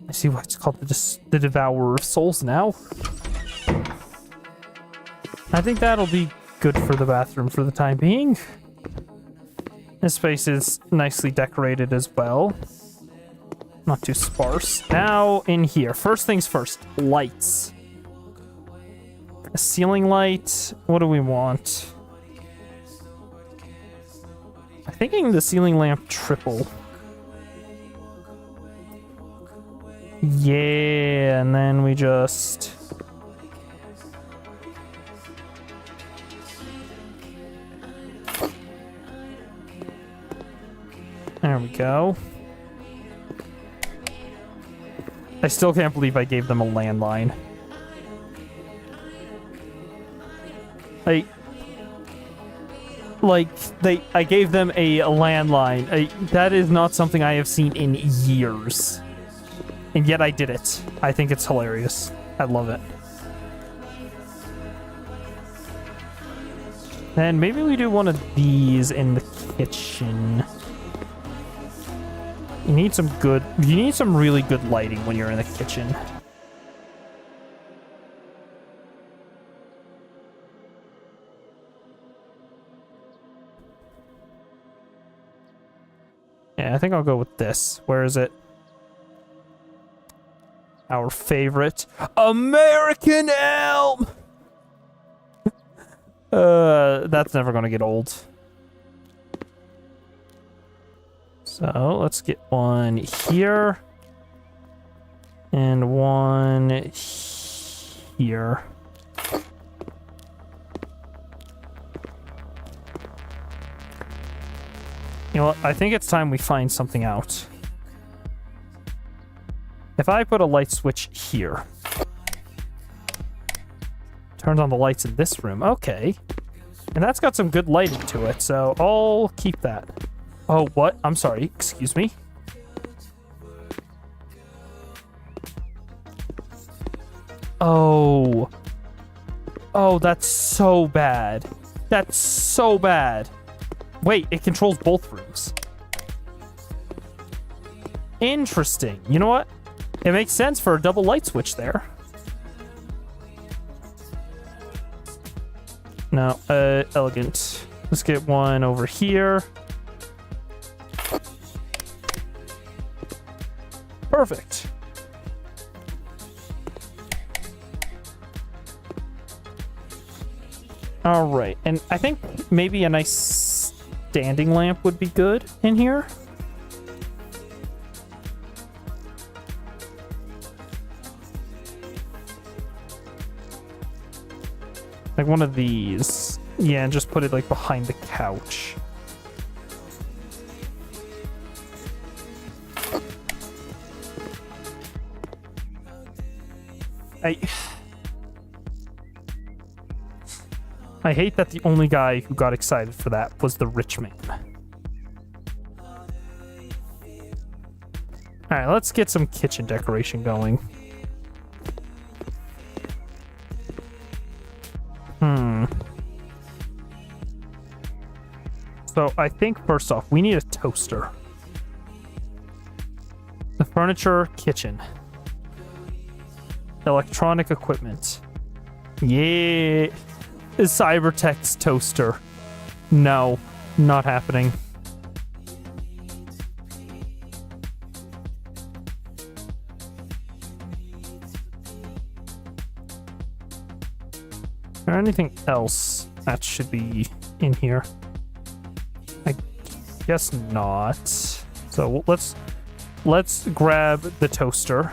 I see why it's called the Devourer of Souls now. I think that'll be good for the bathroom for the time being. This space is nicely decorated as well. Not too sparse. Now in here. First things first. Lights. A ceiling light. What do we want? I'm thinking the ceiling lamp triple. Yeah, and then we just... There we go. I still can't believe I gave them a landline. I gave them a landline. That is not something I have seen in years. And yet I did it. I think it's hilarious. I love it. And maybe we do one of these in the kitchen. You need some really good lighting when you're in the kitchen. Yeah, I think I'll go with this. Where is it? Our favorite American elm! That's never gonna get old. So, let's get one here. And one here. You know what? I think it's time we find something out. If I put a light switch here, turns on the lights in this room. Okay. And that's got some good lighting to it, so I'll keep that. Oh, what? I'm sorry. Excuse me. Oh. Oh, that's so bad. That's so bad. Wait, it controls both rooms. Interesting. You know what? It makes sense for a double light switch there. No, elegant. Let's get one over here. Perfect. All right, and I think maybe a nice standing lamp would be good in here. Like one of these. Yeah, and just put it like behind the couch. I hate that the only guy who got excited for that was the rich man. All right, let's get some kitchen decoration going. So I think first off, we need a toaster. The furniture, kitchen. Electronic equipment. Yeah. Cybertech's toaster. No, not happening. Is there anything else that should be in here? I guess not. So let's grab the toaster.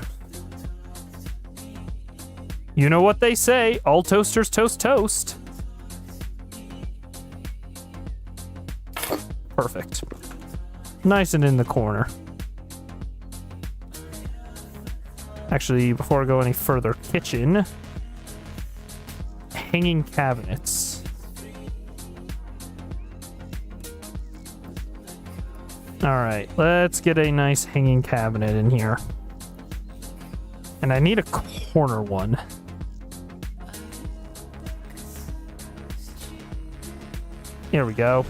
You know what they say, all toasters toast toast. Perfect. Nice and in the corner. Actually, before I go any further, kitchen. Hanging cabinets. All right, let's get a nice hanging cabinet in here. And I need a corner one. Here we go.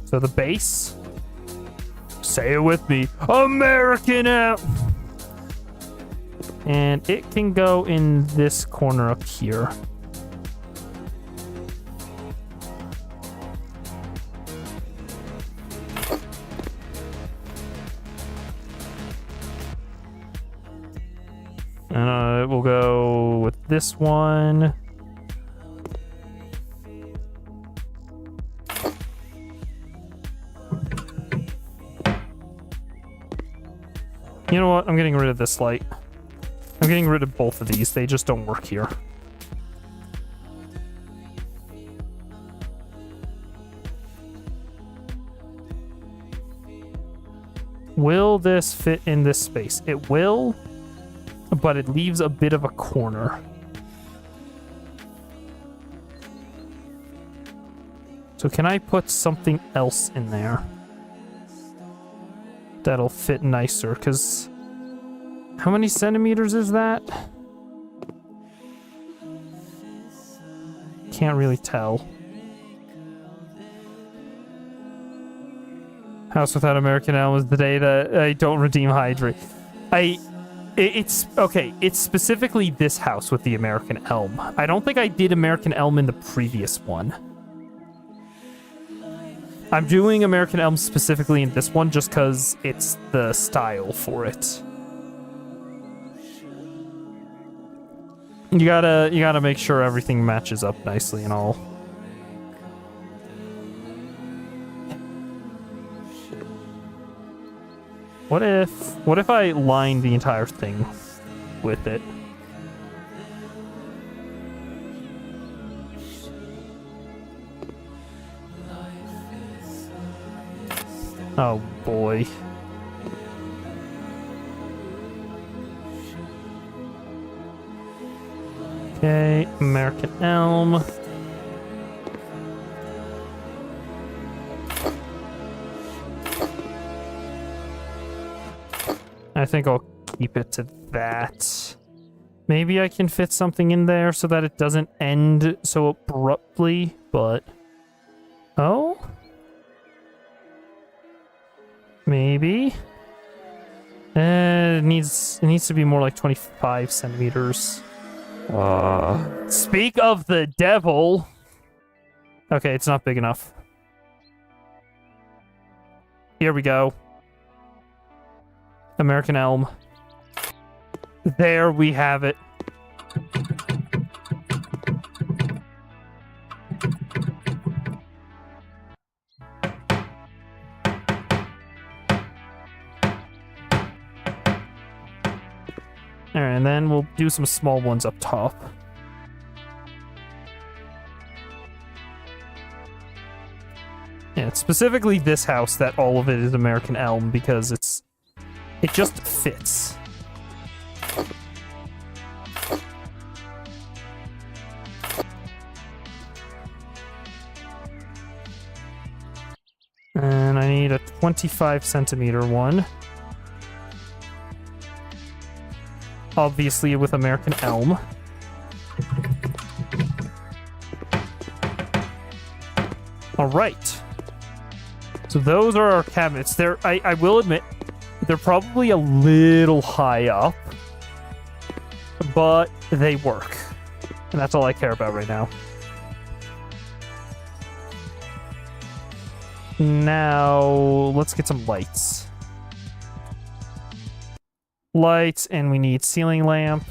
So the base, say it with me, American out. And it can go in this corner up here. And we'll go with this one. You know what? I'm getting rid of this light. I'm getting rid of both of these. They just don't work here. Will this fit in this space? It will, but it leaves a bit of a corner. So can I put something else in there that'll fit nicer? Because how many centimeters is that? Can't really tell. House without American Elm is the day that I don't redeem Hydrate. It's okay. It's specifically this house with the American Elm. I don't think I did American Elm in the previous one. I'm doing American Elm specifically in this one just because it's the style for it. You gotta make sure everything matches up nicely and all. What if I line the entire thing with it? Oh boy. Okay, American Elm. I think I'll keep it to that. Maybe I can fit something in there so that it doesn't end so abruptly, but maybe. It needs to be more like 25 centimeters. Speak of the devil. Okay, it's not big enough. Here we go. American elm. There we have it. Alright, and then we'll do some small ones up top. Yeah, it's specifically this house that all of it is American elm because it just fits. And I need a 25 centimeter one. Obviously with American elm. Alright. So those are our cabinets. I will admit, they're probably a little high up, but they work. And that's all I care about right now. Now, let's get some lights. Lights, and we need ceiling lamp.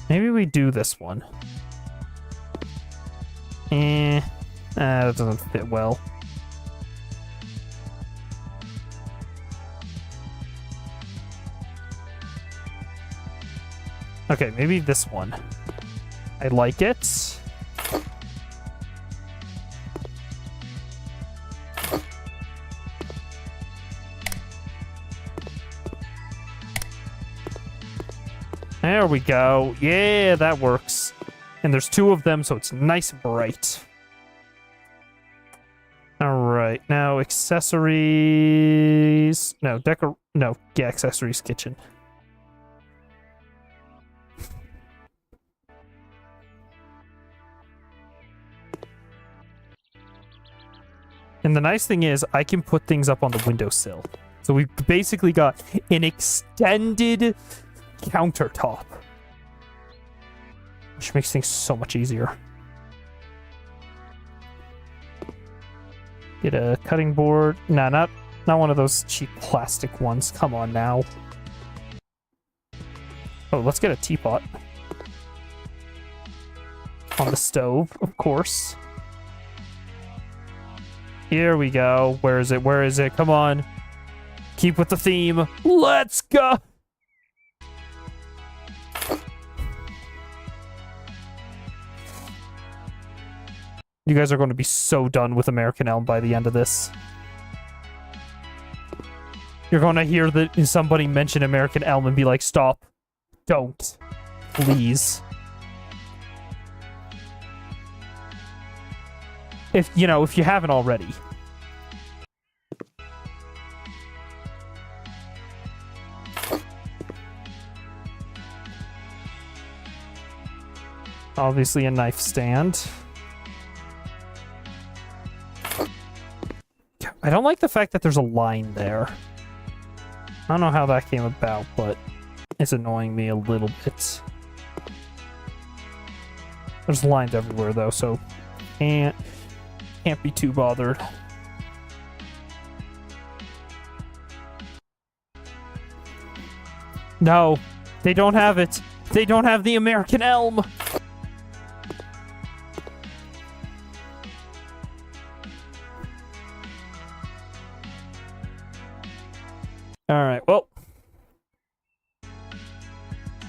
Maybe we do this one. That doesn't fit well. Okay, maybe this one. I like it. There we go. Yeah, that works. And there's two of them, so it's nice and bright. Alright, now accessories... No, accessories kitchen. And the nice thing is, I can put things up on the windowsill. So we've basically got an extended countertop, which makes things so much easier. Get a cutting board. Nah, not one of those cheap plastic ones. Come on now. Oh, let's get a teapot. On the stove, of course. Here we go. Where is it? Where is it? Come on. Keep with the theme. Let's go! You guys are going to be so done with American Elm by the end of this. You're going to hear somebody mention American Elm and be like, stop. Don't. Please. If you haven't already. Obviously a knife stand. I don't like the fact that there's a line there. I don't know how that came about, but it's annoying me a little bit. There's lines everywhere though, so can't be too bothered. No, they don't have it. They don't have the American Elm. Alright, well.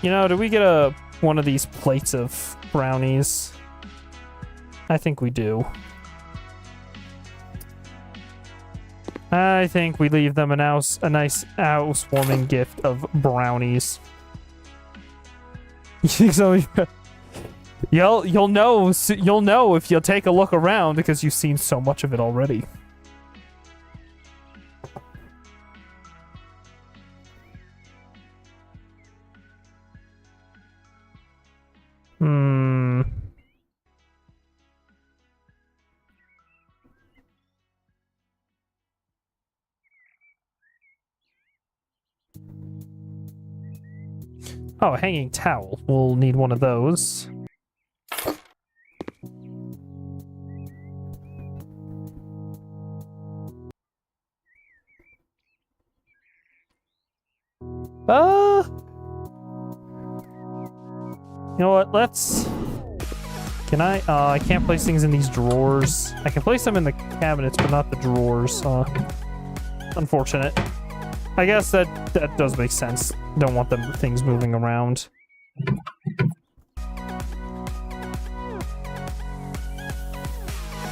Do we get one of these plates of brownies? I think we do. I think we leave them a nice housewarming gift of brownies. So you'll know if you take a look around because you've seen so much of it already. Oh, a hanging towel. We'll need one of those. You know what? Let's... Can I? I can't place things in these drawers. I can place them in the cabinets, but not the drawers. Unfortunate. I guess that does make sense. Don't want them things moving around.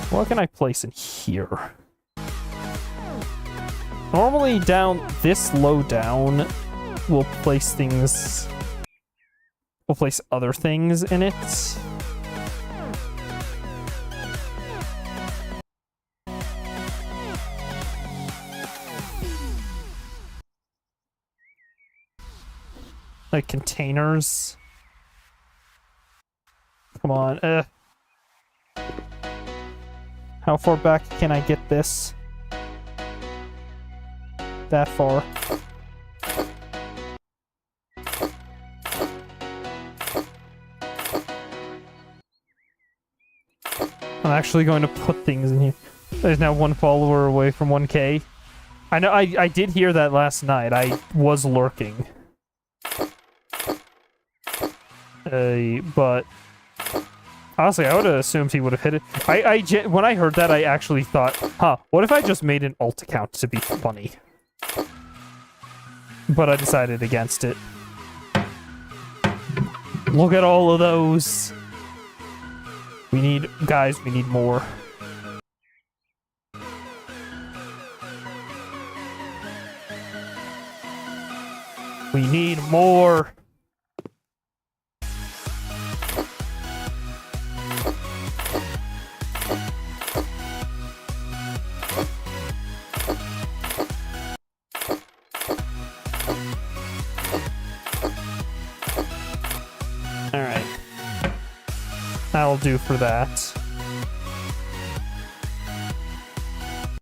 What can I place in here? Normally down this low down, we'll place things... We'll place other things in it. Like containers. Come on. How far back can I get this? That far. I'm actually going to put things in here. There's now 1 follower away from 1K. I know I did hear that last night. I was lurking. But honestly, I would have assumed he would have hit it. When I heard that, I actually thought, huh, what if I just made an alt account to be funny? But I decided against it. Look at all of those. We need, guys, we need more. We need more. Alright. That'll do for that.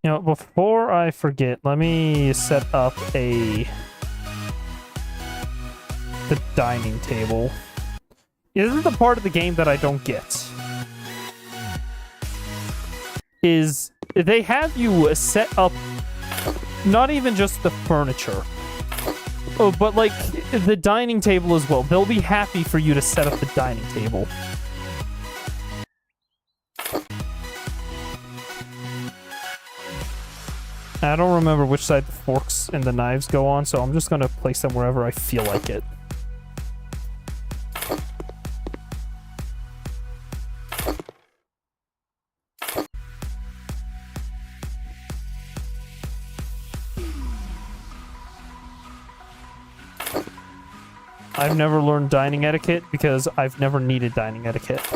You know, before I forget, let me set up the dining table. This is the part of the game that I don't get. Is they have you set up not even just the furniture, but like the dining table as well. They'll be happy for you to set up the dining table. I don't remember which side the forks and the knives go on, so I'm just going to place them wherever I feel like it. I've never learned dining etiquette because I've never needed dining etiquette.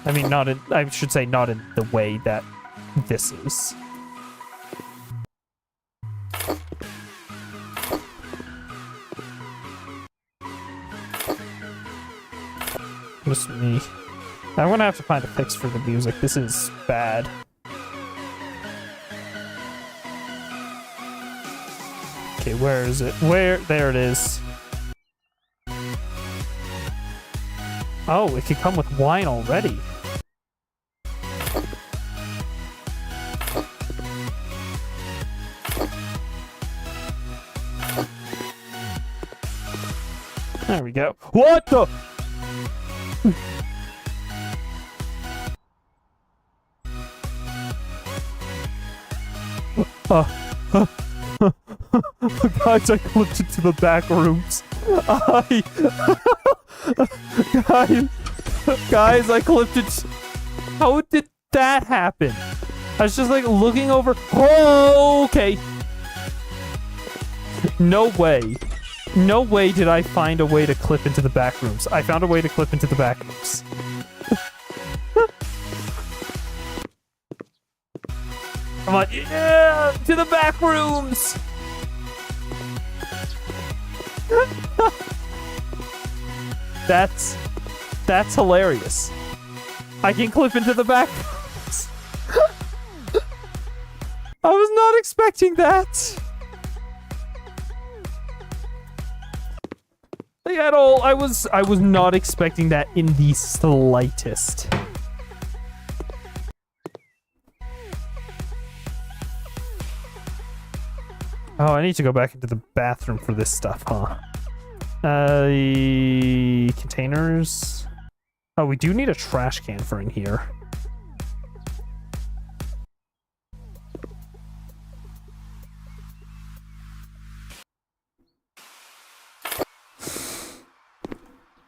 I mean, I should say not in the way that this is. Just me. I'm gonna have to find a fix for the music. This is bad. Okay, where is it? Where? There it is. Oh, it could come with wine already. There we go. What the? Guys, I clipped it to the back rooms. Guys, I clipped it. How did that happen? I was just like looking over. Oh, okay. No way. No way did I find a way to clip into the back rooms. I found a way to clip into the back rooms. Come on, yeah, to the back rooms. That's hilarious. I can clip into the back rooms. I was not expecting that. at all. I was not expecting that in the slightest. Oh, I need to go back into the bathroom for this stuff, huh? Containers. Oh, we do need a trash can for in here.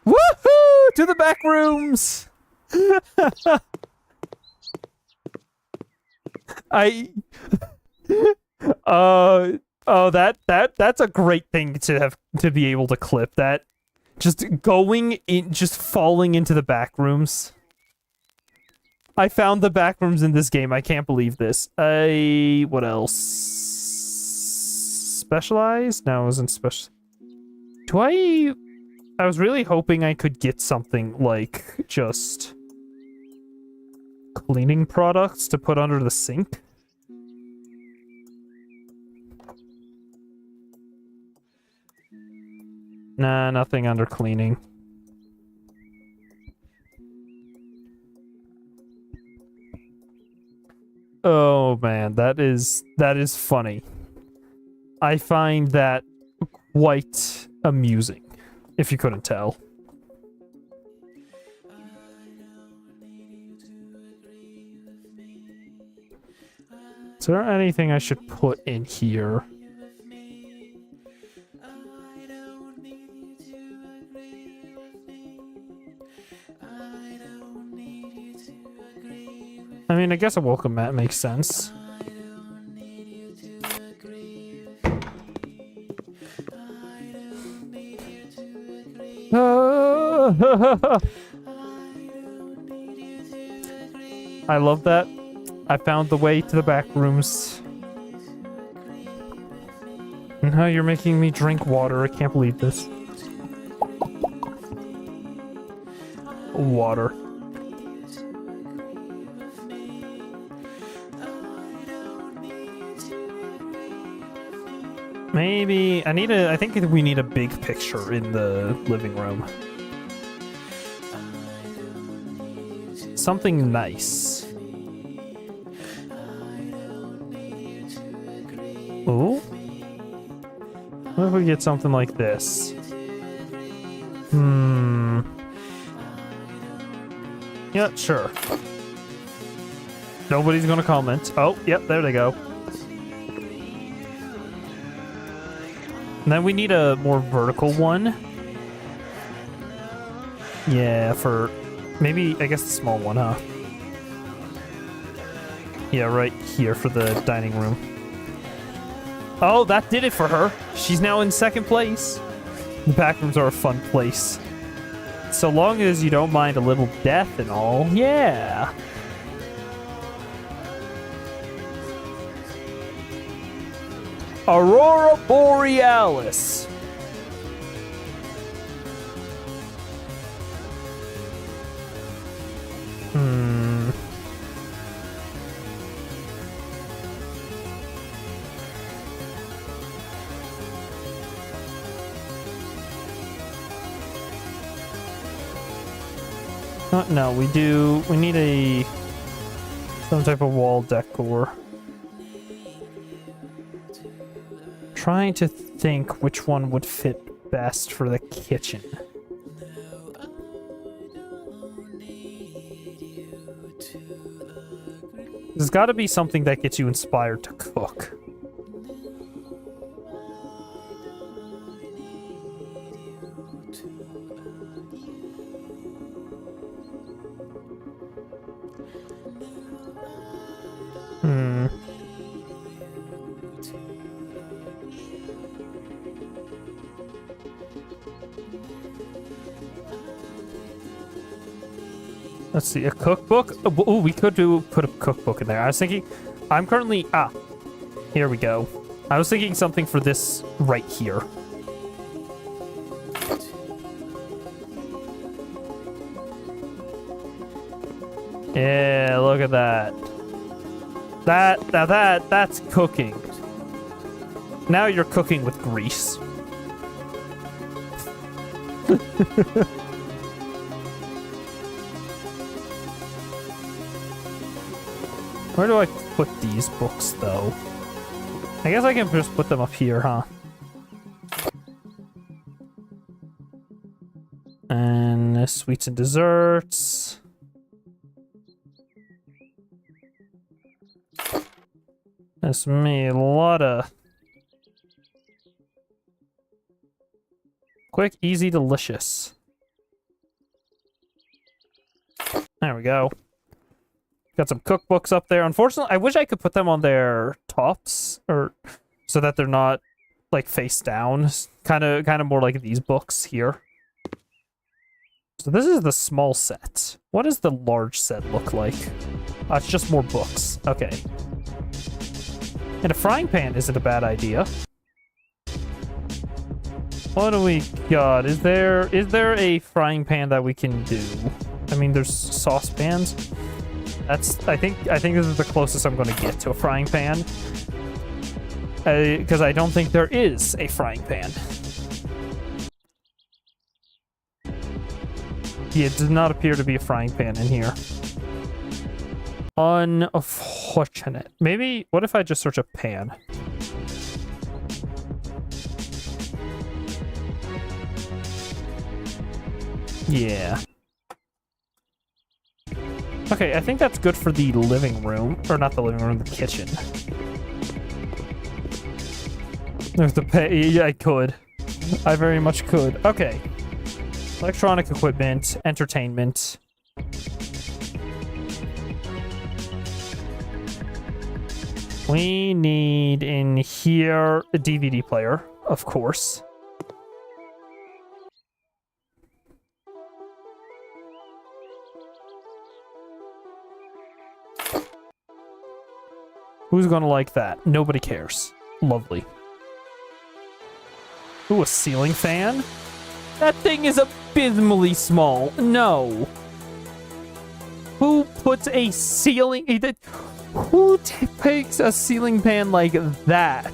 Woohoo! To the back rooms! Oh, that's a great thing to be able to clip. That just falling into the back rooms. I found the back rooms in this game. I can't believe this. What else? Specialized? No, it wasn't special. I was really hoping I could get something like just cleaning products to put under the sink. Nah, nothing under cleaning. Oh man, that is funny. I find that quite amusing, if you couldn't tell. Is there anything I should put in here? I mean, I guess a welcome mat makes sense. I love that. I found the way to the back rooms. Now you're making me drink water. I can't believe this. Water. Maybe I think we need a big picture in the living room. Something nice. Ooh. What if we get something like this? Yeah, sure. Nobody's gonna comment. Oh, yep, there they go. And then we need a more vertical one. Yeah, for maybe, I guess the small one, huh? Yeah, right here for the dining room. Oh, that did it for her. She's now in second place. The back rooms are a fun place. So long as you don't mind a little death and all. Yeah. Aurora Borealis. No, we need some type of wall decor. Trying to think which one would fit best for the kitchen. There's got to be something that gets you inspired to cook. Let's see, a cookbook? Oh, we could put a cookbook in there. I was thinking, I'm currently, here we go. I was thinking something for this right here. Yeah, look at that. That's cooking. Now you're cooking with grease. Where do I put these books, though? I guess I can just put them up here, huh? And sweets and desserts. That's me, a lot of quick, easy, delicious. There we go. Got some cookbooks up there. Unfortunately, I wish I could put them on their tops, or so that they're not like face down. Kind of more like these books here. So this is the small set. What does the large set look like? It's just more books. Okay. And a frying pan isn't a bad idea. What do we got? Is there a frying pan that we can do? I mean, there's saucepans. I think this is the closest I'm going to get to a frying pan. Because I don't think there is a frying pan. Yeah, it does not appear to be a frying pan in here. Unfortunate. Maybe, what if I just search a pan? Yeah. Okay, I think that's good for the living room. Or not the living room, the kitchen. There's the pay. Yeah, I could. I very much could. Okay. Electronic equipment, entertainment. We need in here a DVD player, of course. Who's gonna like that? Nobody cares. Lovely. Ooh, a ceiling fan? That thing is abysmally small. No. Who puts a ceiling... Who takes a ceiling fan like that?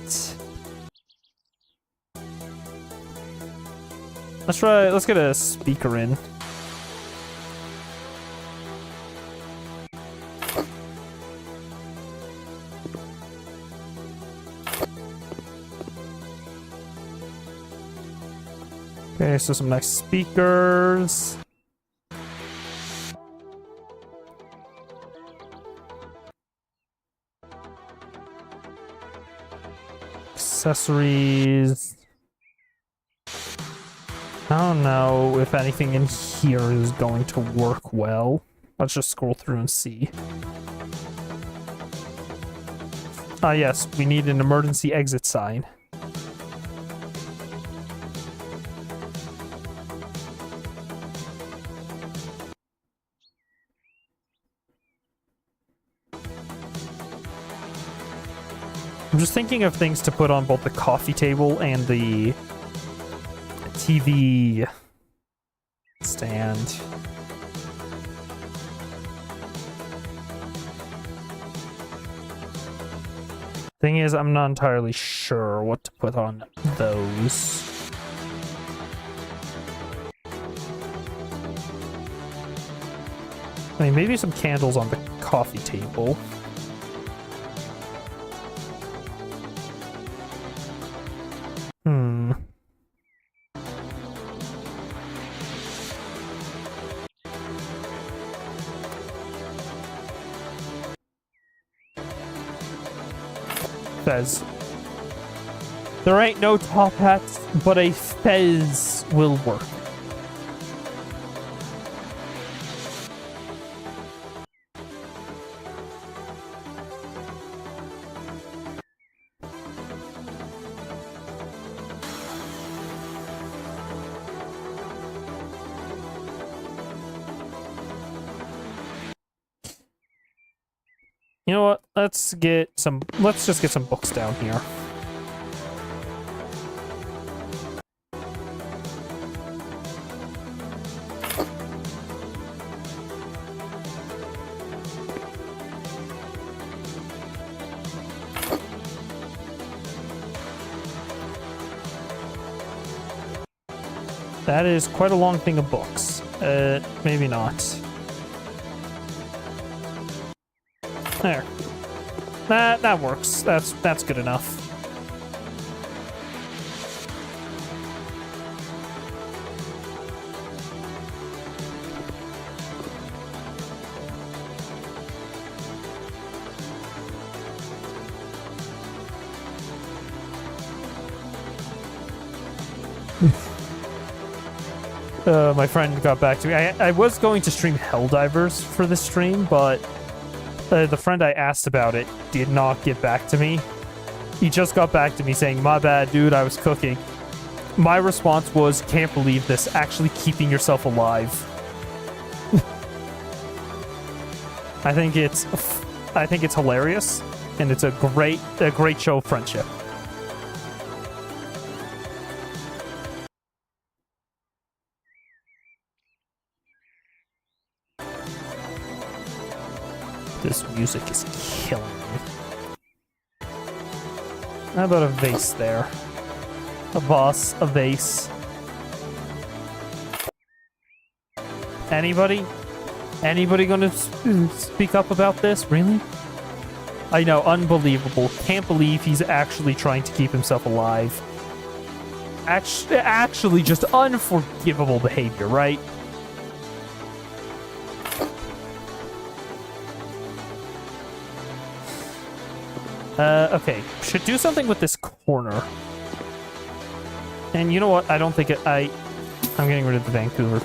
Let's get a speaker in. Okay, so some nice speakers. Accessories. I don't know if anything in here is going to work well. Let's just scroll through and see. Yes, we need an emergency exit sign. I'm just thinking of things to put on both the coffee table and the TV stand. Thing is, I'm not entirely sure what to put on those. I mean, maybe some candles on the coffee table. Fez. There ain't no top hats, but a fez will work. You know what? Let's just get some books down here. That is quite a long thing of books. Maybe not. There. That works. That's good enough. My friend got back to me. I was going to stream Helldivers for this stream, but the friend I asked about it did not get back to me. He just got back to me saying, "My bad, dude, I was cooking." My response was, "Can't believe this, actually keeping yourself alive." I think it's hilarious, and it's a great show of friendship. This music is killing me. How about a vase there? A vase, a vase. Anybody? Anybody gonna speak up about this? Really? I know, unbelievable. Can't believe he's actually trying to keep himself alive. Actually just unforgivable behavior, right? Okay. Should do something with this corner. And you know what? I don't think I'm getting rid of the Vancouver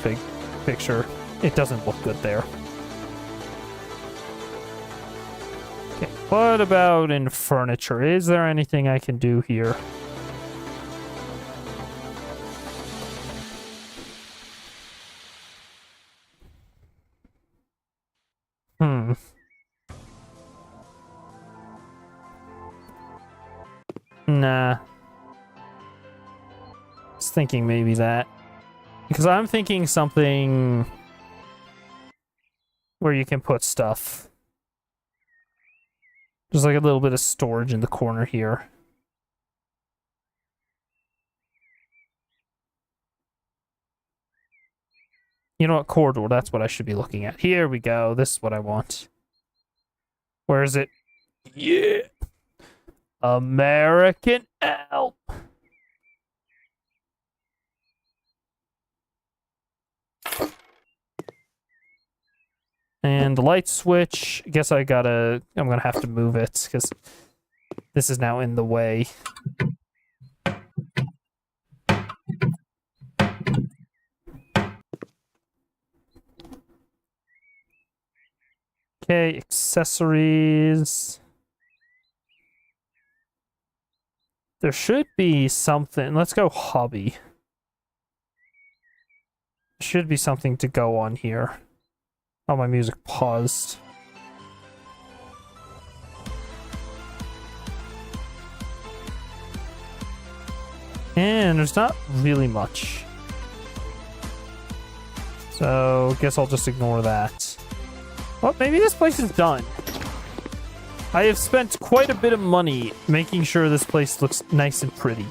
picture. It doesn't look good there. Okay. What about in furniture? Is there anything I can do here? Nah. I was thinking maybe that. Because I'm thinking something where you can put stuff. There's like a little bit of storage in the corner here. You know what? Corridor, that's what I should be looking at. Here we go. This is what I want. Where is it? Yeah! American Elf! And the light switch, I guess I'm gonna have to move it, because this is now in the way. Okay, accessories. There should be something. Let's go hobby. Should be something to go on here. Oh, my music paused. And there's not really much. So, guess I'll just ignore that. Well, maybe this place is done. I have spent quite a bit of money making sure this place looks nice and pretty.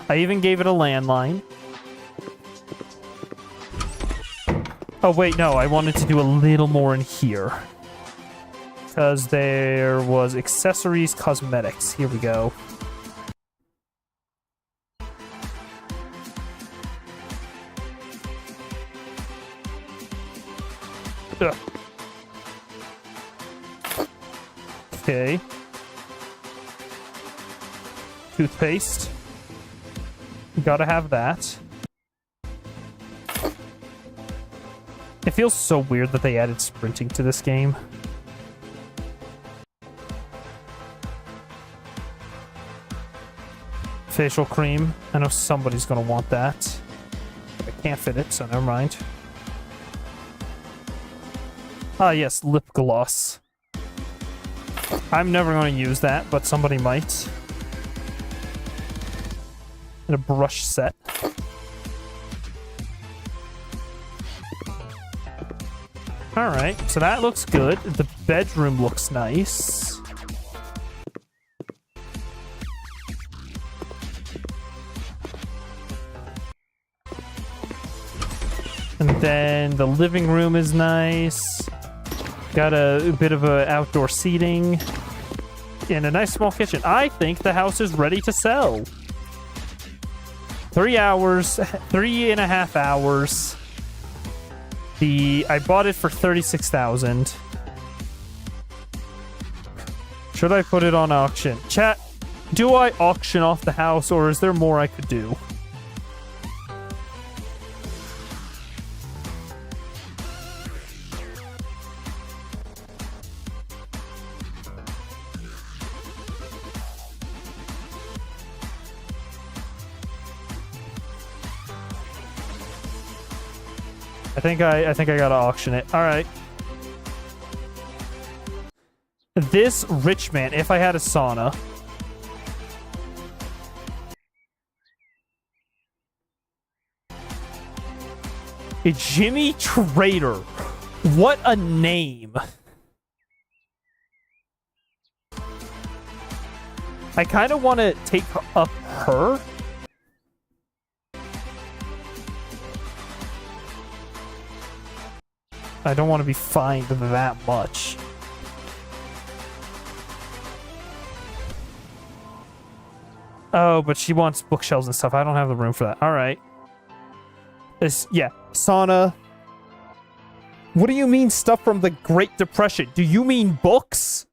I even gave it a landline. Oh, wait, no, I wanted to do a little more in here. Because there was accessories, cosmetics. Here we go. Ugh. Okay. Toothpaste. Gotta have that. It feels so weird that they added sprinting to this game. Facial cream. I know somebody's gonna want that. I can't fit it, so never mind. Ah, yes, lip gloss. I'm never going to use that, but somebody might. And a brush set. Alright, so that looks good. The bedroom looks nice. Then the living room is nice. Got a bit of a outdoor seating. And a nice small kitchen. I think the house is ready to sell. 3 hours, 3.5 hours. I bought it for $36,000. Should I put it on auction? Chat, do I auction off the house, or is there more I could do? I think I gotta auction it. All right. This rich man, if I had a sauna. A Jimmy Trader. What a name. I kind of want to take up her. I don't want to be fined that much. Oh, but she wants bookshelves and stuff. I don't have the room for that. All right. Yeah, sauna. What do you mean stuff from the Great Depression? Do you mean books?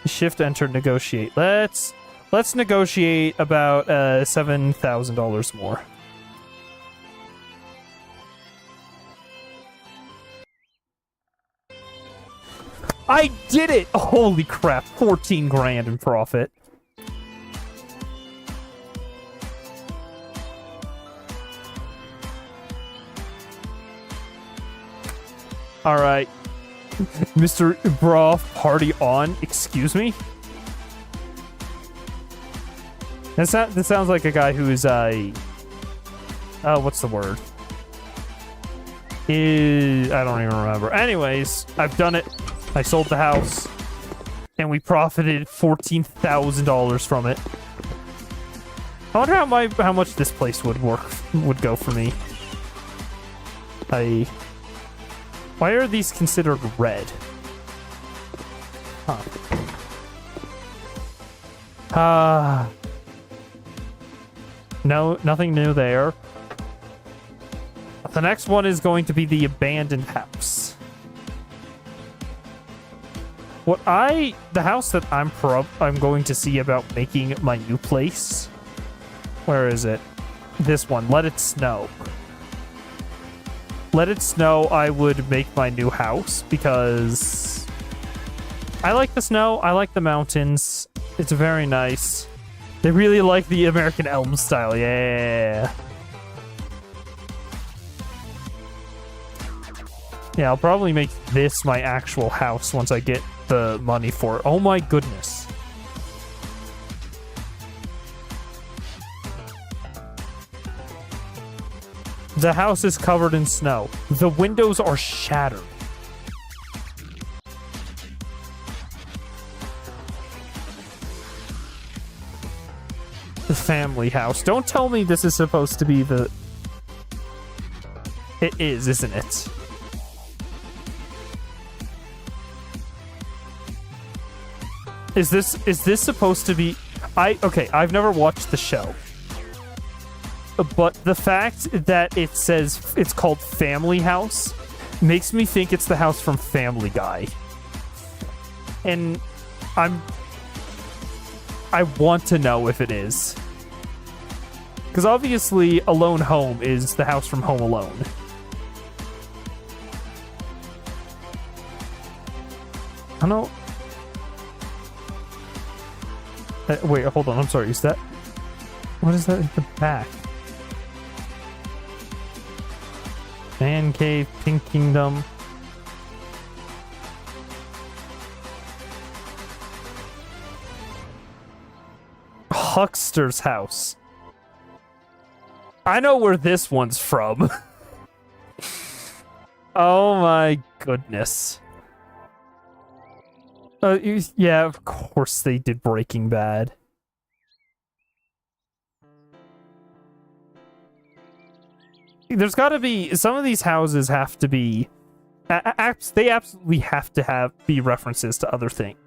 Shift, enter, negotiate. Let's negotiate about $7,000 more. I did it! Holy crap, 14 grand in profit. All right. Mr. Broth, party on. Excuse me? This sounds like a guy who is what's the word? I don't even remember. Anyways, I've done it. I sold the house, and we profited $14,000 from it. I wonder how much this place would go for me. Why are these considered red? Huh. No, nothing new there. The next one is going to be the abandoned house. The house that I'm going to see about making my new place. Where is it? This one. Let it snow. Let it snow. I would make my new house because I like the snow. I like the mountains. It's very nice. They really like the American Elm style. Yeah. Yeah, I'll probably make this my actual house once I get the money for it. Oh my goodness. The house is covered in snow. The windows are shattered. The family house. Don't tell me this is supposed to be the... It is, isn't it? Is this supposed to be... Okay, I've never watched the show. But the fact that it says it's called Family House makes me think it's the house from Family Guy. And I want to know if it is. Because obviously Alone Home is the house from Home Alone. I don't know. Wait, hold on. I'm sorry. Is that... What is that in the back? Man Cave, Pink Kingdom. Huckster's house. I know where this one's from. Oh my goodness. Yeah, of course they did Breaking Bad. there's got to be some of these houses have to be they absolutely have to be references to other things,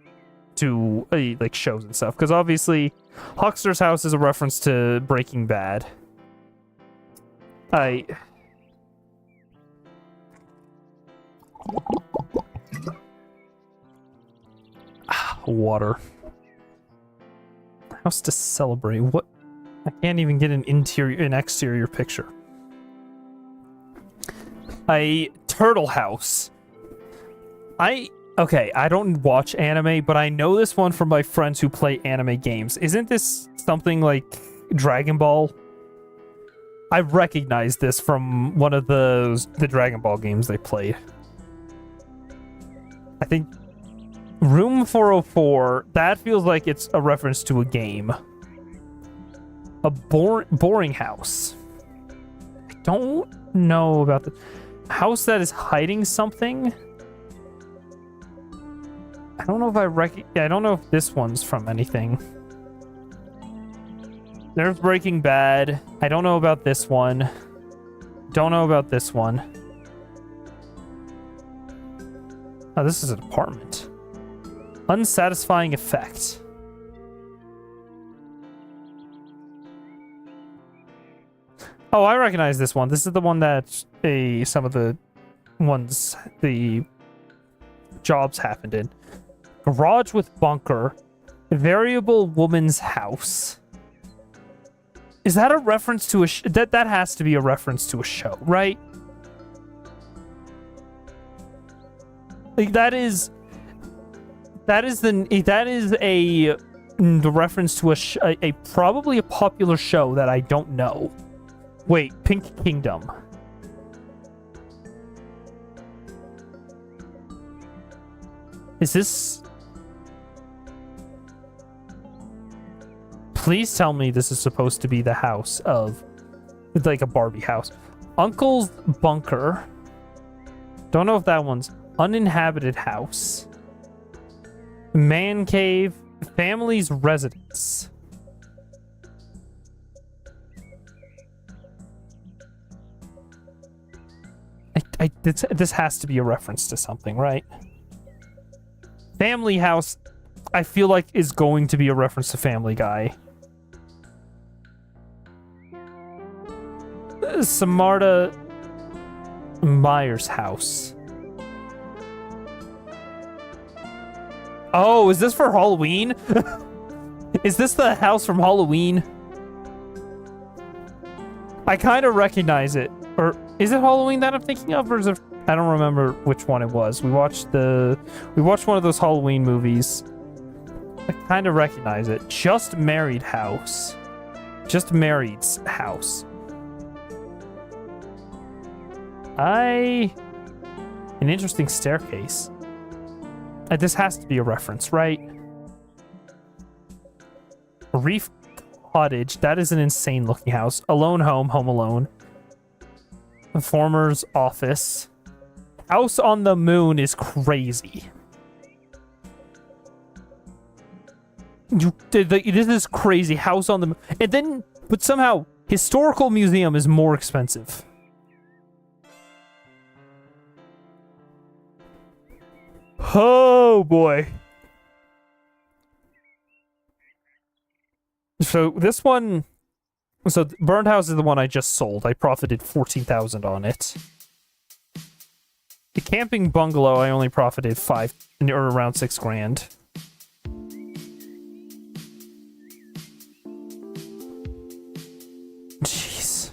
to like shows and stuff, because obviously Huckster's house is a reference to Breaking Bad. Water. House to celebrate. What? I can't even get an exterior picture. A turtle house. Okay, I don't watch anime, but I know this one from my friends who play anime games. Isn't this something like Dragon Ball? I recognize this from one of the Dragon Ball games they played. I think Room 404, that feels like it's a reference to a game. A boring house. I don't know about the house that is hiding something. I don't know if I don't know if this one's from anything. There's Breaking Bad. I don't know about this one. Don't know about this one. Oh, this is an apartment. Unsatisfying effect. Oh, I recognize this one. This is the one that some of the ones the jobs happened in. Garage with bunker. Variable woman's house. Is that a reference to a that has to be a reference to a show, right? Like that is the reference to a probably a popular show that I don't know. Wait, Pink Kingdom. Is this? Please tell me this is supposed to be the house of, it's like a Barbie house. Uncle's bunker. Don't know if that one's uninhabited house. Man cave. Family's residence. This has to be a reference to something, right? Family house, I feel like is going to be a reference to Family Guy. Samarta Myers house. Oh, is this for Halloween? Is this the house from Halloween? I kind of recognize it. Or is it Halloween that I'm thinking of, or is it? I don't remember which one it was. We watched one of those Halloween movies. I kind of recognize it. Just Married house. Just Married's house. An interesting staircase. This has to be a reference, right? Reef Cottage. That is an insane looking house. Alone Home. Home Alone. Former's office. House on the Moon is crazy. This is crazy. House on the Moon. And then, but somehow, Historical Museum is more expensive. Oh boy. So this one, so Burned House is the one I just sold. I profited 14,000 on it. The Camping Bungalow, I only profited 5 or around 6 grand. Jeez.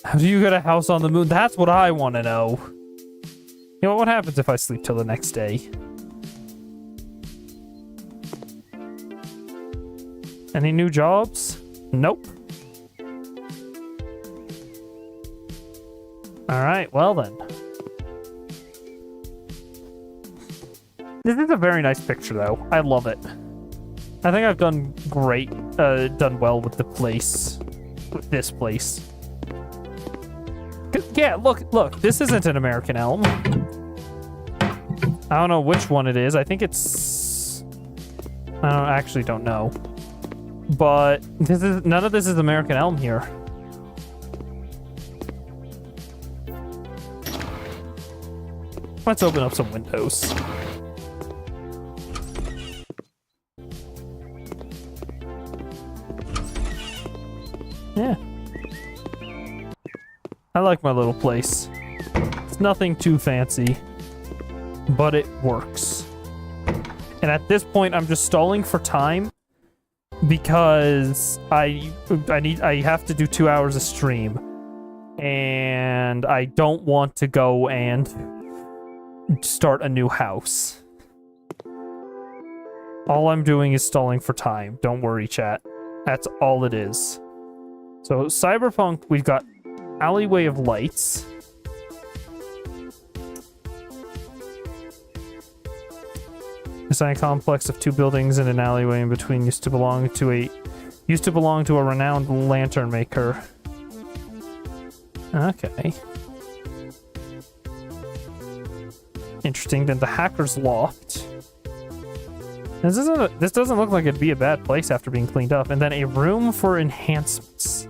How do you get a house on the moon? That's what I want to know. You know, what happens if I sleep till the next day? Any new jobs? Nope. Alright, well then. This is a very nice picture, though. I love it. I think I've done great, done well with the place. With this place. Yeah, look, this isn't an American elm. I don't know which one it is. I think it's... I actually don't know. but none of this is American Elm here. Let's open up some windows. Yeah. I like my little place. It's nothing too fancy, but it works. And at this point, I'm just stalling for time because I have to do 2 hours of stream, and I don't want to go and start a new house. All I'm doing is stalling for time. Don't worry, chat. That's all it is. So, Cyberpunk, we've got Alleyway of Lights. Design complex of 2 buildings and an alleyway in between used to belong to a renowned lantern maker. Okay. Interesting. Then the Hacker's Loft. This doesn't look like it'd be a bad place after being cleaned up. And then a room for enhancements.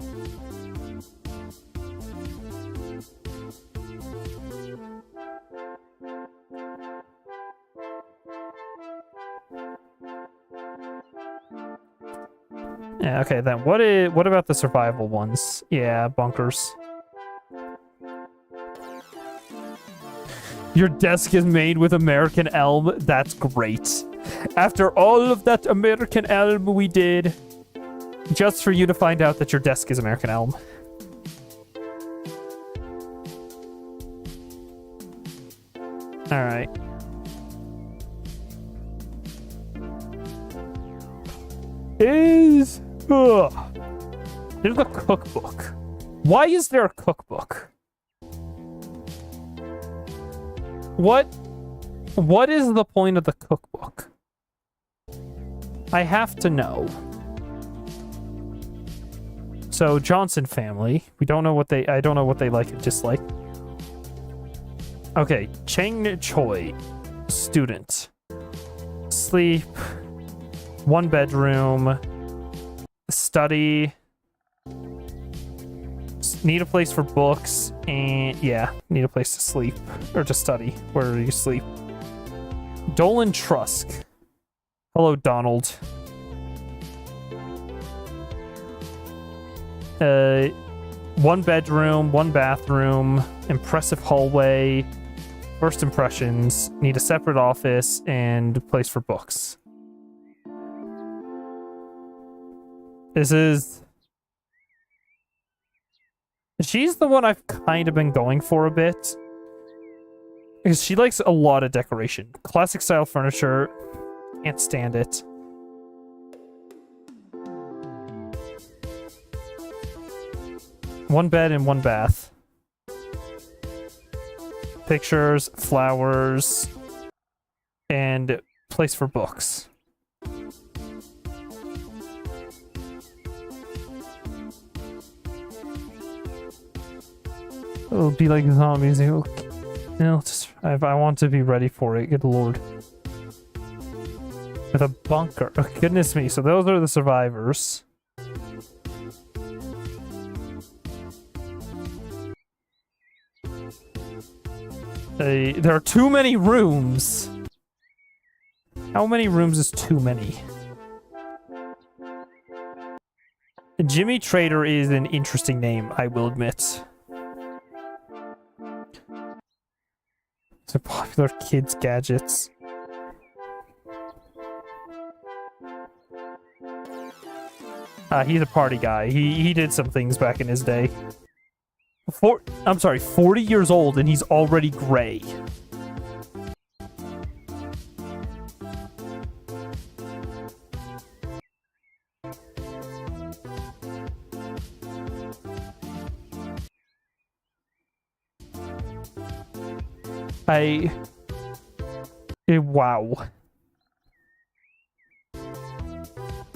Yeah, okay, then what about the survival ones? Yeah, bunkers. Your desk is made with American Elm. That's great. After all of that American Elm we did, just for you to find out that your desk is American Elm. Alright. There's a cookbook. Why is there a cookbook? What is the point of the cookbook? I have to know. So Johnson family, I don't know what they like and dislike. Okay, Cheng Choi, student. Sleep. 1 bedroom, study, need a place for books, and yeah, need a place to sleep, or to study, where you sleep. Dolan Trusk. Hello, Donald. 1 bedroom, 1 bathroom, impressive hallway, first impressions, need a separate office, and a place for books. She's the one I've kind of been going for a bit. Because she likes a lot of decoration. Classic style furniture. Can't stand it. One bed and 1 bath. Pictures, flowers, and place for books. It'll be like zombies. I want to be ready for it. Good lord. With a bunker. Oh, goodness me. So those are the survivors. There are too many rooms. How many rooms is too many? Jimmy Trader is an interesting name, I will admit. So popular kids' gadgets. He's a party guy. He did some things back in his day. 40 years old and he's already gray. Wow.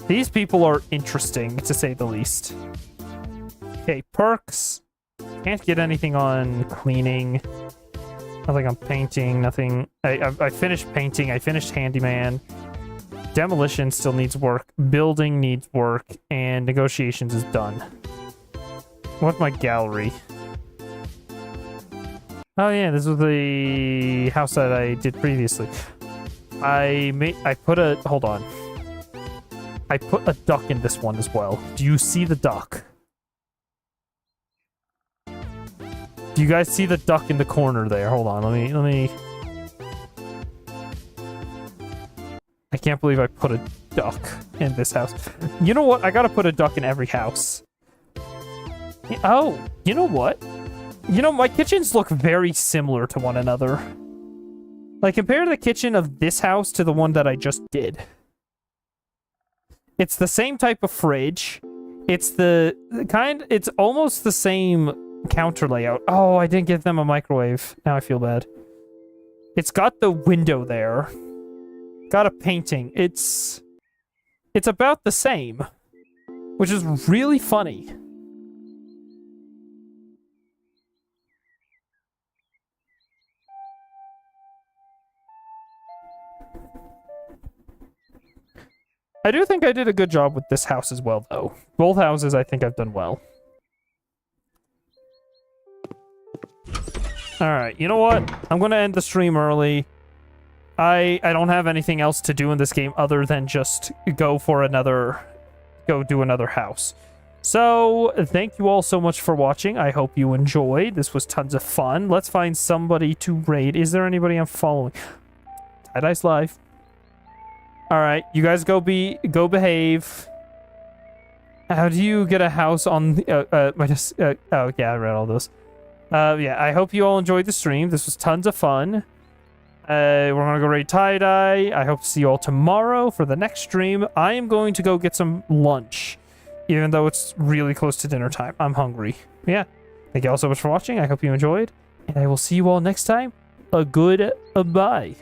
These people are interesting, to say the least. Okay, perks. Can't get anything on cleaning. Nothing on painting, nothing. I finished painting, I finished handyman. demolition still needs work. Building needs work. And negotiations is done. What's my gallery? Oh yeah, this was the house that I did previously. I put a... Hold on. I put a duck in this one as well. Do you see the duck? Do you guys see the duck in the corner there? Hold on, let me... I can't believe I put a duck in this house. You know what? I gotta put a duck in every house. Oh, you know what? You know, my kitchens look very similar to one another. Like, compare the kitchen of this house to the one that I just did. It's the same type of fridge. It's it's almost the same counter layout. Oh, I didn't give them a microwave. Now I feel bad. It's got the window there. Got a painting. It's about the same, which is really funny. I do think I did a good job with this house as well, though. Both houses, I think I've done well. Alright, you know what? I'm gonna end the stream early. I don't have anything else to do in this game other than just go do another house. So, thank you all so much for watching. I hope you enjoyed. This was tons of fun. Let's find somebody to raid. Is there anybody I'm following? Tie-Dye's live. Alright, you guys go behave. How do you get a house on the... oh, yeah, I read all those. Yeah, I hope you all enjoyed the stream. This was tons of fun. We're gonna go raid Tie-Dye. I hope to see you all tomorrow for the next stream. I am going to go get some lunch, even though it's really close to dinner time. I'm hungry. Yeah, thank you all so much for watching. I hope you enjoyed, and I will see you all next time. A good bye.